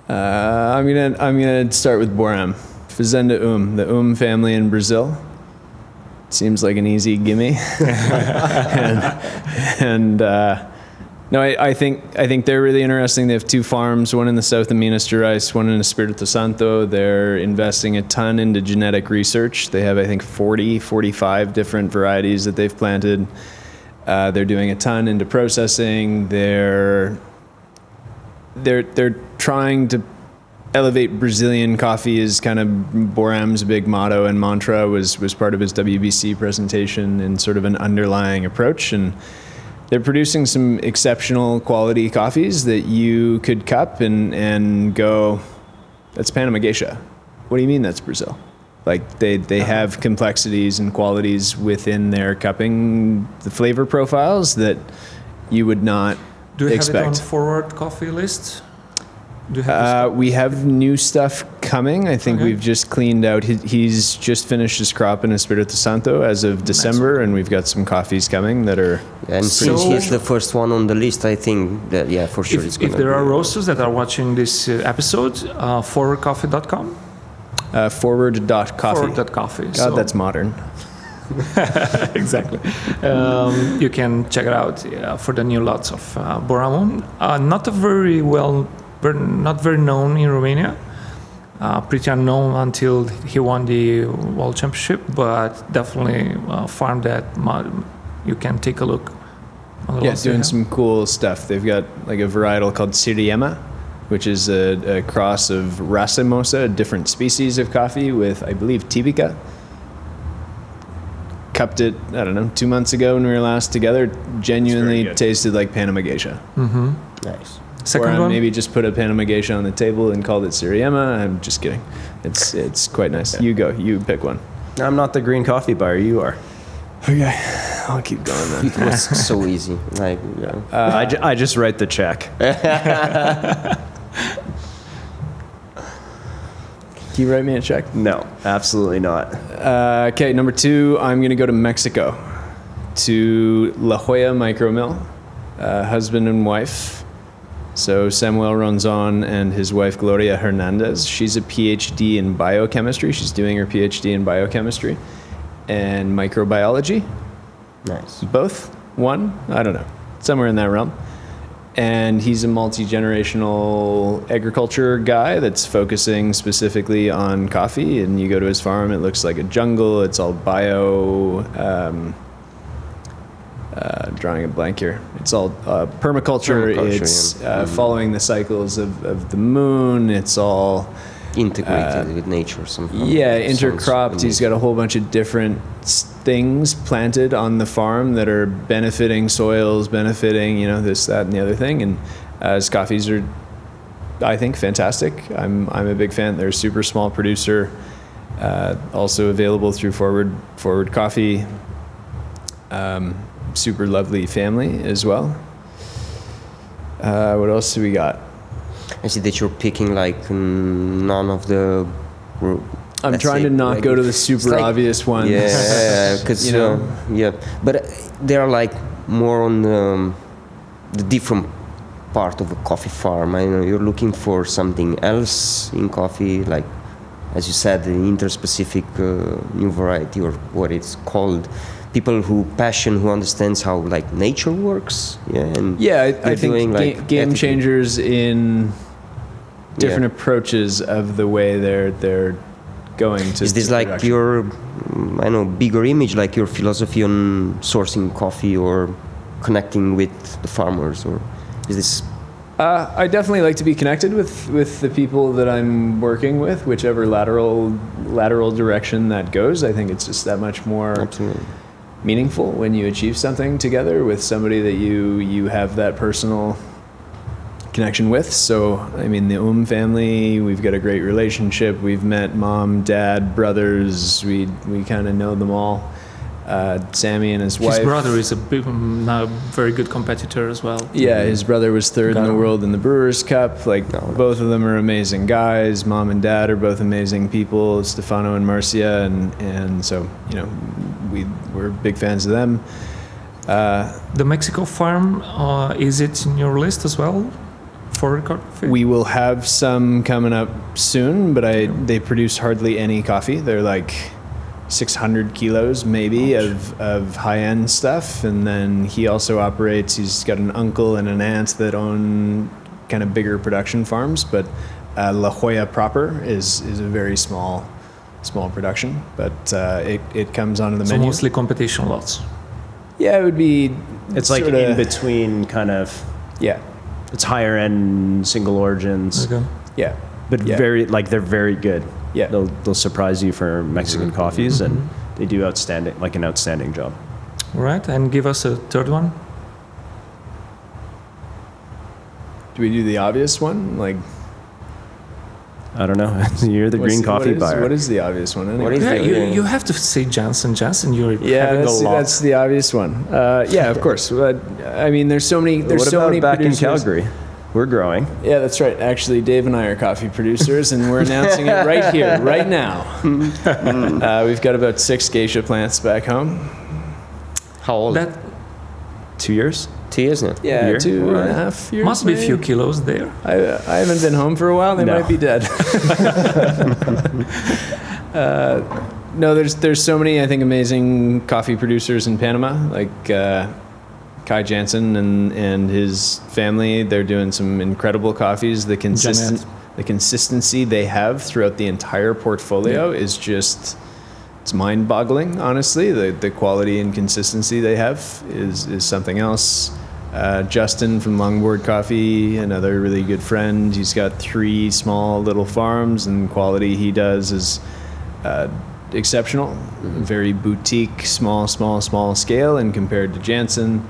I'm gonna start with Boram, Fazenda the family in Brazil. Seems like an easy gimme. No, I think they're really interesting. They have two farms, one in the south of Minas Gerais, one in Espírito Santo. They're investing a ton into genetic research. They have, I think, 45 different varieties that they've planted. They're doing a ton into processing. They're trying to elevate Brazilian coffee is kind of Boram's big motto and mantra, was part of his WBC presentation and sort of an underlying approach. And they're producing some exceptional quality coffees that you could cup and go, that's Panama Geisha. What do you mean that's Brazil? They have complexities and qualities within their cupping, the flavor profiles that you would not expect. Do you have it on Forward Coffee list? Do you have we have new stuff coming. I think we've just cleaned out. He's just finished his crop in Espírito Santo as of December, and we've got some coffees coming that are. And since he's the first one on the list, I think that for sure it's going to be. If there are roasters that are watching this episode, forwardcoffee.com. Forward.coffee. Forward.coffee. God, that's modern. Exactly. You can check it out for the new lots of Boramon. Not very known in Romania. pretty unknown until he won the World Championship, but definitely a farm that you can take a look. Doing some cool stuff. They've got like a varietal called Siriema, which is a cross of Racemosa, a different species of coffee, with, I believe, Typica. Cupped it, I don't know, 2 months ago when we were last together. Genuinely tasted like Panama Geisha. Mm-hmm. Nice. Second one? Maybe just put a Panama Geisha on the table and called it Siriema. I'm just kidding. It's quite nice. You go. You pick one. I'm not the green coffee buyer. You are. Okay. I'll keep going then. It was so easy. Like, I just write the check. Can you write me a check? No, absolutely not. Okay, number 2, I'm going to go to Mexico, to La Jolla Micro Mill, husband and wife. So Samuel Ronzon and his wife Gloria Hernandez. She's a PhD in biochemistry. She's doing her PhD in biochemistry and microbiology. nice. Both? One? I don't know. Somewhere in that realm. And he's a multi-generational agriculture guy that's focusing specifically on coffee. And you go to his farm, it looks like a jungle. It's all bio, drawing a blank here. It's all permaculture. It's following the cycles of the moon. It's all Integrated with nature somehow. yeah, intercropped. He's got a whole bunch of different things planted on the farm that are benefiting soils, benefiting, this, that, and the other thing. And his coffees are, I think, fantastic. I'm a big fan. They're a super small producer, also available through Forward Coffee. Super lovely family as well. What else do we got? I see that you're picking like none of the. I'm trying to not go to the super obvious ones. Yeah, because yeah, but they are like more on the different part of a coffee farm. I know you're looking for something else in coffee, like as you said, the interspecific new variety or what it's called. People who understands how like nature works. Yeah, I think like game changers in different approaches of the way they're going to. Is this like production. Your, bigger image, like your philosophy on sourcing coffee or connecting with the farmers, or is this? I definitely like to be connected with the people that I'm working with, whichever lateral direction that goes. I think it's just that much more. Absolutely. Meaningful when you achieve something together with somebody that you have that personal connection with. So, the family, we've got a great relationship. We've met mom, dad, brothers. We kind of know them all. Sammy and his wife. His brother is a very good competitor as well. Yeah, his brother was third in the world in the Brewers Cup. Both of them are amazing guys. Mom and dad are both amazing people, Stefano and Marcia, and so, we're big fans of them. The Mexico farm, is it in your list as well? For coffee? We will have some coming up soon, but they produce hardly any coffee. They're like 600 kilos maybe of high-end stuff, and then he also operates, he's got an uncle and an aunt that own kind of bigger production farms, but La Jolla proper is a very small production, but it comes onto the menu. So mostly competition lots. Yeah, it would be. It's like in between kind of. Yeah. It's higher end single origins. Okay. Yeah. But they're very good. Yeah. They'll surprise you for Mexican coffees, and they do an outstanding job. All right, and give us a third one. Do we do the obvious one? Like, I don't know. You're the green coffee buyer. What is the obvious one anyway? You have to say Janssen. You're having a lot. That's the obvious one. Yeah, of course. There's so many. What so about many back producers. in Calgary? We're growing. Yeah, that's right. Actually, Dave and I are coffee producers, and we're announcing it right here, right now. We've got about 6 geisha plants back home. How old? 2 years? 2 years now. Yeah, year? 2.5 years. Must be a few kilos there. I haven't been home for a while. They might be dead. No, there's so many, I think, amazing coffee producers in Panama, like Kai Jansen and his family. They're doing some incredible coffees. The the consistency they have throughout the entire portfolio is just, it's mind-boggling, honestly. The quality and consistency they have is something else. Justin from Longboard Coffee, another really good friend. He's got 3 small little farms, and quality he does is exceptional. Very boutique, small scale, and compared to Jansen.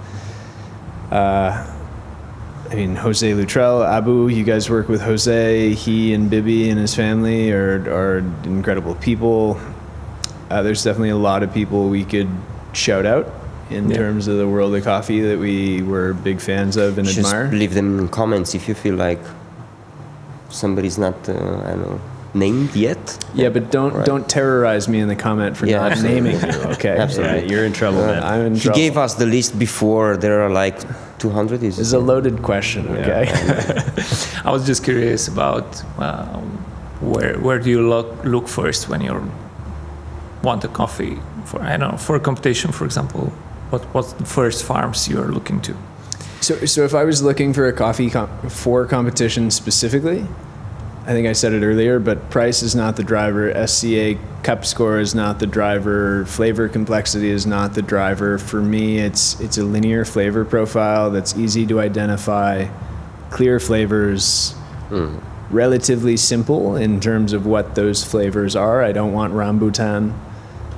I mean, Jose Luttrell, Abu, you guys work with Jose. He and Bibi and his family are incredible people. There's definitely a lot of people we could shout out in terms of the world of coffee that we were big fans of and admire. Just leave them in comments if you feel like somebody's not, I don't know, named yet. Yeah, but don't terrorize me in the comment for not naming you, okay? Absolutely. Yeah, you're in trouble, man. I'm in He trouble. gave us the list before. There are like 200. This is a loaded question, okay? I was just curious about where do you look first when you want a coffee for, I don't know, for a competition, for example. What's the first farms you're looking to? So if I was looking for a coffee for competition specifically, I think I said it earlier, but price is not the driver. SCA cup score is not the driver. Flavor complexity is not the driver. For me, it's a linear flavor profile that's easy to identify, clear flavors, relatively simple in terms of what those flavors are. I don't want rambutan.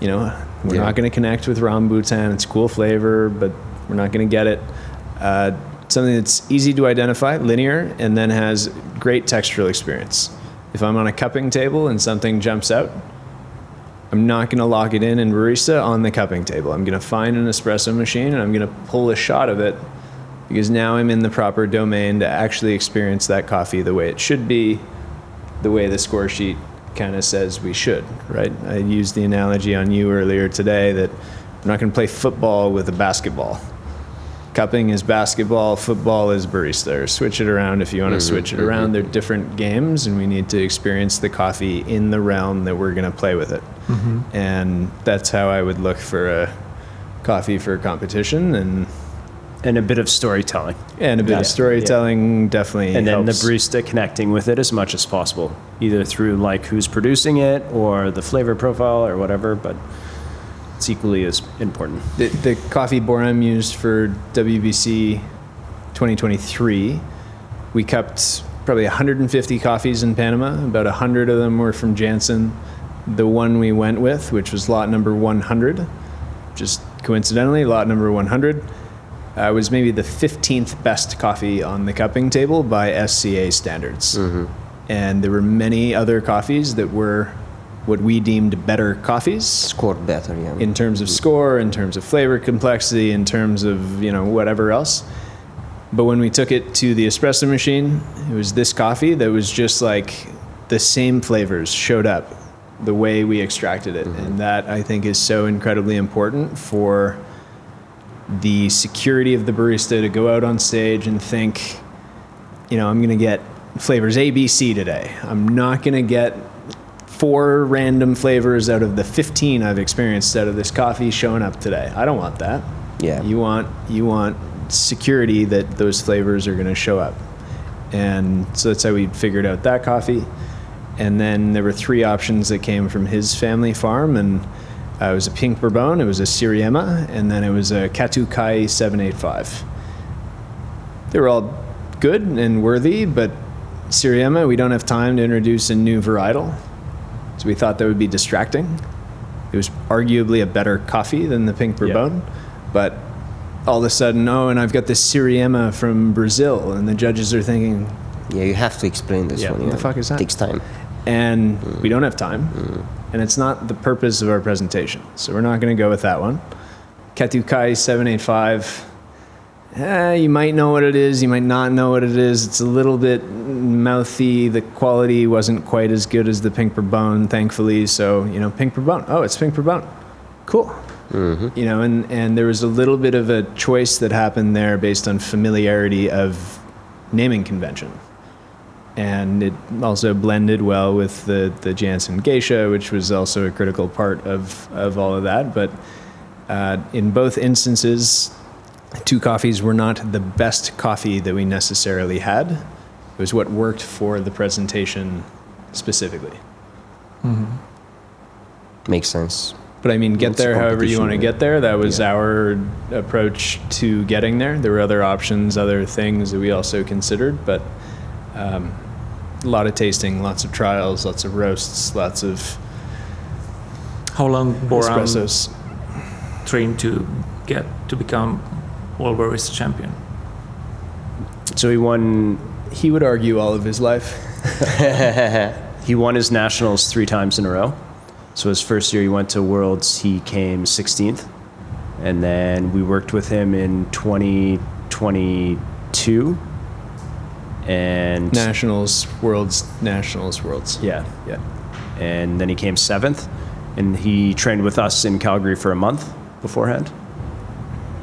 You know, we're not going to connect with rambutan. It's a cool flavor, but we're not going to get it. Something that's easy to identify, linear, and then has great textural experience. If I'm on a cupping table and something jumps out, I'm not going to lock it in barista on the cupping table. I'm going to find an espresso machine and I'm going to pull a shot of it, because now I'm in the proper domain to actually experience that coffee the way it should be, the way the score sheet kind of says we should, right? I used the analogy on you earlier today that I'm not going to play football with a basketball. Cupping is basketball, football is barista. Or switch it around if you want to switch it around. They're different games, and we need to experience the coffee in the realm that we're going to play with it. And that's how I would look for a coffee for competition, And a bit of storytelling. and a bit of storytelling definitely And then helps. the barista connecting with it as much as possible, either through like who's producing it or the flavor profile or whatever, but it's equally as important. The coffee Borum used for WBC 2023, we cupped probably 150 coffees in Panama. About 100 of them were from Jansen. The one we went with, which was lot number 100, just coincidentally, lot number 100, was maybe the 15th best coffee on the cupping table by SCA standards. And there were many other coffees that were what we deemed better coffees. Scored better, yeah. In terms of score, in terms of flavor complexity, in terms of, you know, whatever else. But when we took it to the espresso machine, it was this coffee that was just like the same flavors showed up the way we extracted it. And that, I think, is so incredibly important for the security of the barista to go out on stage and think, you know, I'm going to get flavors A, B, C today. I'm not going to get 4 random flavors out of the 15 I've experienced out of this coffee showing up today. I don't want that. Yeah. You want security that those flavors are going to show up. And so that's how we figured out that coffee. And then there were 3 options that came from his family farm, and it was a Pink Bourbon, it was a Siriema, and then it was a Katukai 785. They were all good and worthy, but Siriema, we don't have time to introduce a new varietal. So we thought that would be distracting. It was arguably a better coffee than the Pink Bourbon, but all of a sudden, and I've got this Siriema from Brazil, and the judges are thinking, Yeah, you have to explain this one. what the fuck is that? Takes time. And we don't have time, and it's not the purpose of our presentation, so we're not going to go with that one. Katukai 785, you might know what it is, you might not know what it is. It's a little bit mouthy. The quality wasn't quite as good as the Pink Bourbon, thankfully. So, you know, Pink Bourbon. Oh, it's Pink Bourbon. Cool. You know, and there was a little bit of a choice that happened there based on familiarity of naming convention. And it also blended well with the Jansen Geisha, which was also a critical part of all of that. But in both instances, 2 coffees were not the best coffee that we necessarily had. It was what worked for the presentation specifically. Makes sense. But I mean, get It's a there however you want to competition, get there. That was yeah. our approach to getting there. There were other options, other things that we also considered, but a lot of tasting, lots of trials, lots of roasts, lots of How long Boran espressos. trained to get to become World Barista champion? So He would argue all of his life. he won his nationals 3 times in a row. So his first year he went to Worlds, he came 16th. And then we worked with him in 2022. And Nationals, Worlds. yeah. And then he came 7th. And he trained with us in Calgary for a month beforehand.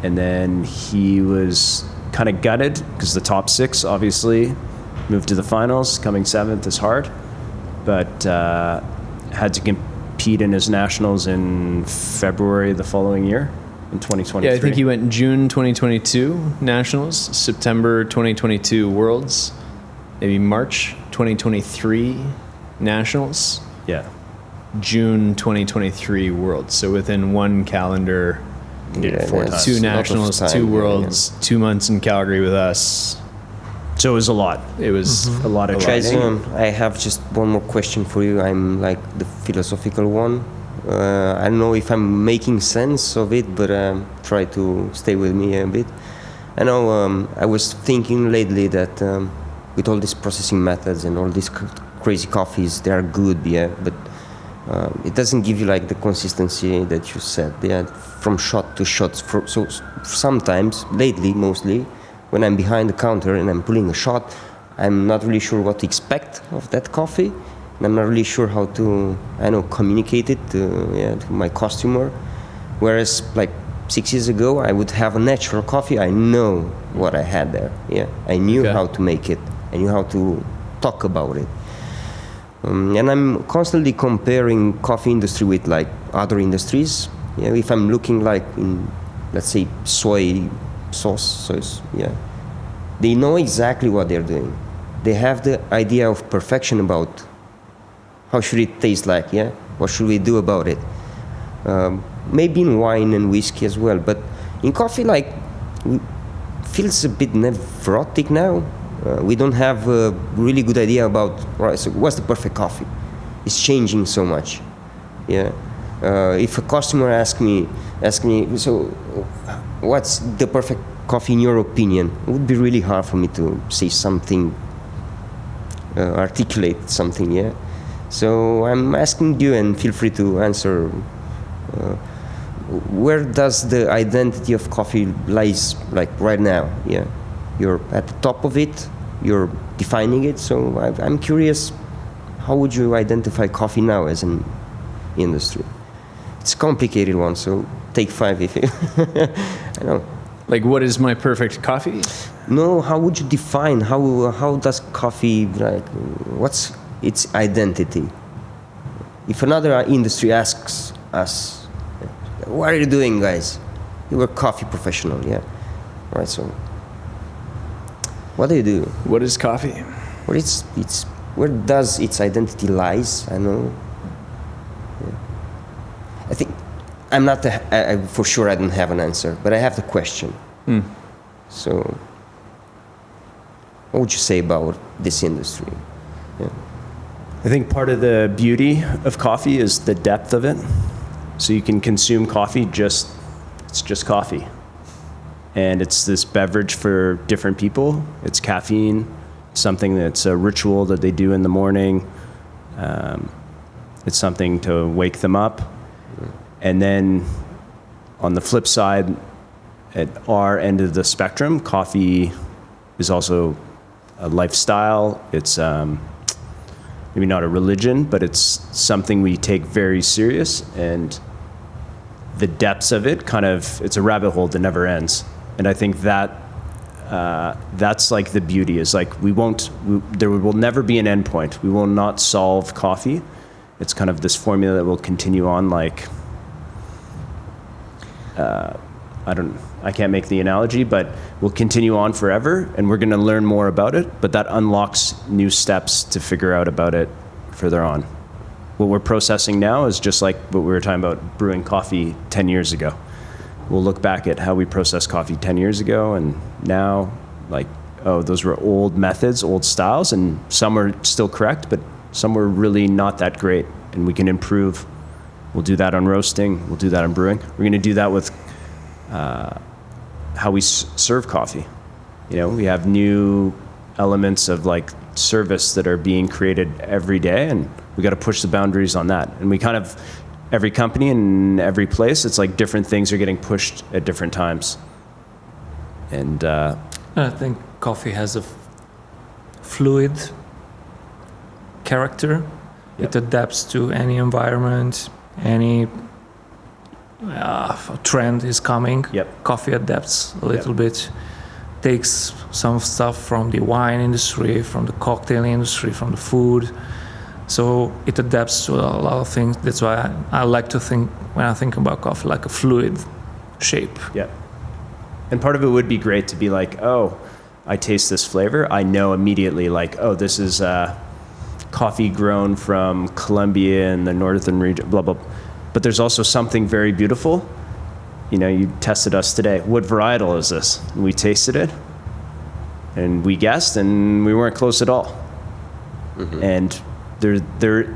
And then he was kind of gutted because the top 6 obviously moved to the finals. Coming 7th is hard, but had to compete in his nationals in February the following year in 2023. Yeah, I think he went June 2022 Nationals, September 2022 Worlds, maybe March 2023 Nationals, Yeah. June 2023 Worlds. So within one calendar, Yeah, 4 that's times. 2 a lot of Nationals, time, 2 yeah, Worlds, 2 months in Calgary with us. So it was a lot. It was A lot of Guys, training. I have just one more question for you. I'm like the philosophical one. I don't know if I'm making sense of it, but try to stay with me a bit. I know I was thinking lately that with all these processing methods and all these crazy coffees, they are good, yeah, but it doesn't give you like the consistency that you said, yeah, from shot to shot. So sometimes, lately mostly, when I'm behind the counter and I'm pulling a shot, I'm not really sure what to expect of that coffee, and I'm not really sure how to, communicate it to my customer. Whereas like 6 years ago, I would have a natural coffee. I know what I had there. Yeah, I knew Okay. how to make it. I knew how to talk about it. And I'm constantly comparing coffee industry with like other industries. Yeah, if I'm looking like in, let's say, soy sauce, they know exactly what they're doing. They have the idea of perfection about how should it taste like, yeah? What should we do about it? Maybe in wine and whiskey as well, but in coffee, like, feels a bit neurotic now. We don't have a really good idea about, right, so what's the perfect coffee? It's changing so much. Yeah. If a customer asks me, so what's the perfect coffee in your opinion? It would be really hard for me to say something, articulate something, yeah? So I'm asking you, and feel free to answer, where does the identity of coffee lies, like right now, yeah? You're at the top of it, you're defining it, so I'm curious, how would you identify coffee now as an industry? It's a complicated one, so take 5 if you, I know. like, what is my perfect coffee? No, how would you define, how does coffee, like, what's its identity? If another industry asks us, what are you doing, guys? You were coffee professional, yeah? Right, so what do you do? What is coffee? Where does its identity lies? I know. Yeah. I think I'm not for sure. I don't have an answer, but I have the question. So, what would you say about this industry? Yeah. I think part of the beauty of coffee is the depth of it. So you can consume coffee it's just coffee. And it's this beverage for different people. It's caffeine, something that's a ritual that they do in the morning. It's something to wake them up. And then on the flip side, at our end of the spectrum, coffee is also a lifestyle. It's maybe not a religion, but it's something we take very serious. And the depths of it it's a rabbit hole that never ends. And I think that's like the beauty, is like there will never be an end point. We will not solve coffee. It's kind of this formula that will continue on, like I can't make the analogy, but will continue on forever, and we're going to learn more about it, but that unlocks new steps to figure out about it further on. What we're processing now is just like what we were talking about brewing coffee 10 years ago. We'll look back at how we processed coffee 10 years ago and now, like, oh, those were old methods, old styles, and some are still correct, but some were really not that great, and we can improve. We'll do that on roasting. We'll do that on brewing. We're going to do that with how we serve coffee. You know, we have new elements of like service that are being created every day, and we got to push the boundaries on that. And we kind of, every company and every place, it's like different things are getting pushed at different times. And I think coffee has a fluid character. Yep. It adapts to any environment, any trend is coming. Yep. Coffee adapts a little bit, takes some stuff from the wine industry, from the cocktail industry, from the food. So it adapts to a lot of things. That's why I like to think, when I think about coffee, like a fluid shape. yeah. And part of it would be great to be like, oh, I taste this flavor. I know immediately, like, oh, this is coffee grown from Colombia in the northern region, blah, blah. But there's also something very beautiful. You know, you tested us today. What varietal is this? And we tasted it, and we guessed, and we weren't close at all. Mm-hmm. And there,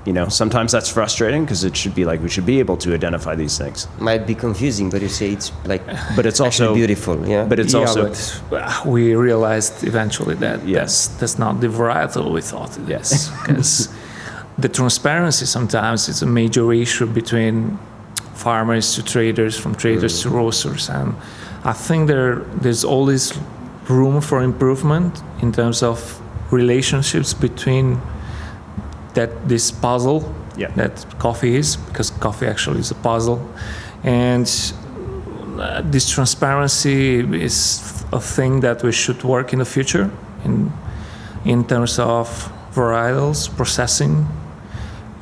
you know, sometimes that's frustrating because it should be like we should be able to identify these things. Might be confusing, but you say it's like, but it's also beautiful, yeah. But it's also, but we realized eventually that Yes. that's not the varietal we thought it Yes. is. Because the transparency sometimes is a major issue between farmers to traders, from traders to roasters, and I think there's always room for improvement in terms of relationships between this puzzle that coffee is, because coffee actually is a puzzle, and this transparency is a thing that we should work in the future in terms of varietals, processing,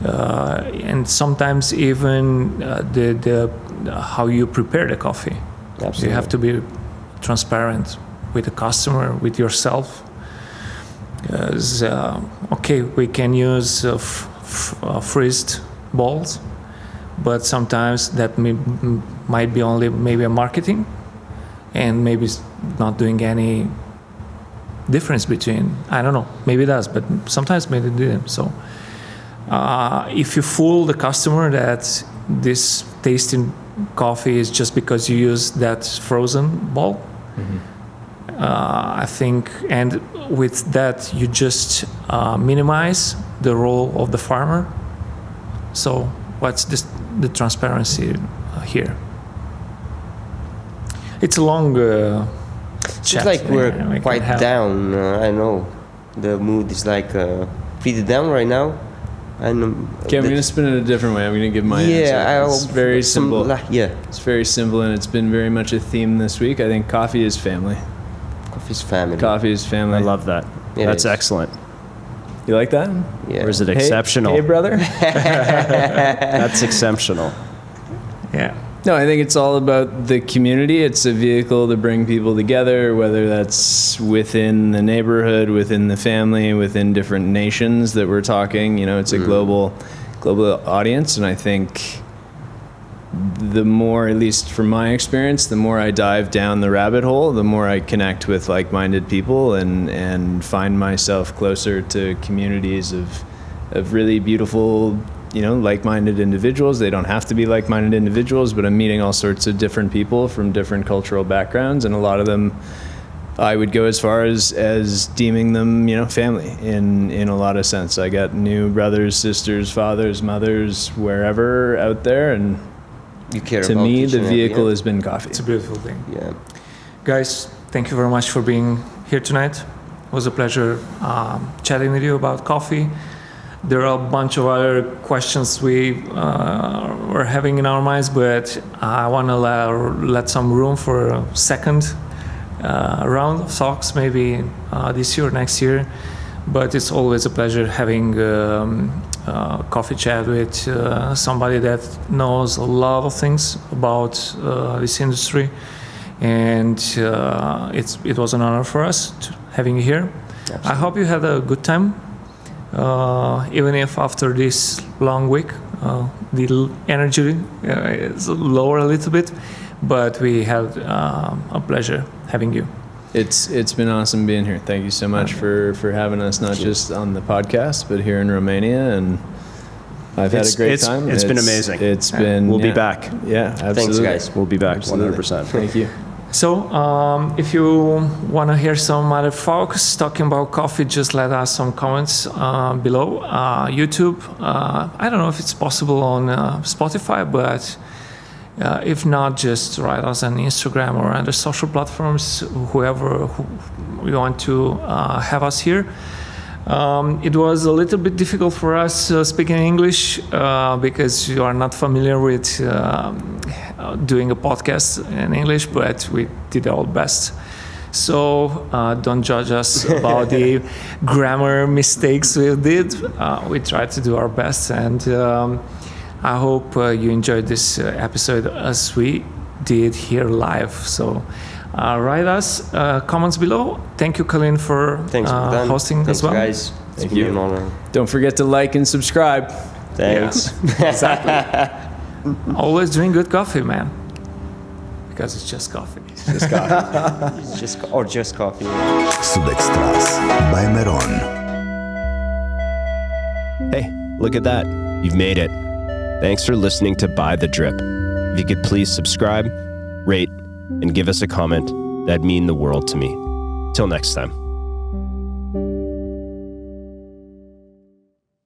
and sometimes even the how you prepare the coffee. Absolutely. You have to be transparent with the customer, with yourself. Because, okay, we can use freezed balls, but sometimes that might be only maybe a marketing, and maybe it's not doing any difference between, I don't know, maybe it does, but sometimes maybe it didn't. So if you fool the customer that this tasting coffee is just because you use that frozen ball, I think, and with that you just minimize the role of the farmer. So what's the transparency here? It's a long It's chat. like we're we quite can have. down. I know the mood is like pretty down right now. And Okay, I'm going to spin it a different way. I'm going to give my yeah, answer. It's very simple. Yeah, It's very simple, and it's been very much a theme this week. I think coffee is family. coffee's family. Coffee is family. I love that. It That's is. excellent. You like that? Yeah. Or is it Hey- exceptional? Hey, brother. That's exceptional. Yeah. No, I think it's all about the community. It's a vehicle to bring people together, whether that's within the neighborhood, within the family, within different nations that we're talking. You know, it's a global audience, and I think the more, at least from my experience, the more I dive down the rabbit hole, the more I connect with like-minded people and find myself closer to communities of really beautiful, you know, like-minded individuals. They don't have to be like-minded individuals, but I'm meeting all sorts of different people from different cultural backgrounds, and a lot of them, I would go as far as deeming them, you know, family in a lot of sense. I got new brothers, sisters, fathers, mothers, wherever out there, and You care to about me, each the and every, vehicle yeah. has been coffee. It's a beautiful thing. Yeah. Guys, thank you very much for being here tonight. It was a pleasure chatting with you about coffee. There are a bunch of other questions we were having in our minds, but I want to let some room for a second round of talks, maybe this year or next year. But it's always a pleasure having coffee chat with somebody that knows a lot of things about this industry, and it was an honor for us having you here. Absolutely. I hope you had a good time, even if after this long week the energy is lower a little bit, but we had a pleasure having you. It's been awesome being here. Thank you so much for having us, not just on the podcast, but here in Romania. And I've had a great time. It's been amazing. It's been. We'll be back. Yeah, absolutely. Thanks, guys. We'll be back Absolutely. 100%. Thank you. So, if you want to hear some other folks talking about coffee, just let us some comments below. YouTube, I don't know if it's possible on Spotify, but if not, just write us on Instagram or other social platforms, whoever you want to have us here. It was a little bit difficult for us speaking English because you are not familiar with doing a podcast in English, but we did our best. So don't judge us about the grammar mistakes we did. We tried to do our best, and I hope you enjoyed this episode as we did here live. So write us comments below. Thank you, Calin, for hosting as well. Thanks, guys. It's been an honor. Don't forget to like and subscribe. Thanks. Yeah, exactly. Always drink good coffee, man. Because it's just coffee. It's just coffee. just coffee. SUBEXTRAS by Meron. Hey, look at that. You've made it. Thanks for listening to By the Drip. If you could please subscribe, rate, and give us a comment, that'd mean the world to me. Till next time.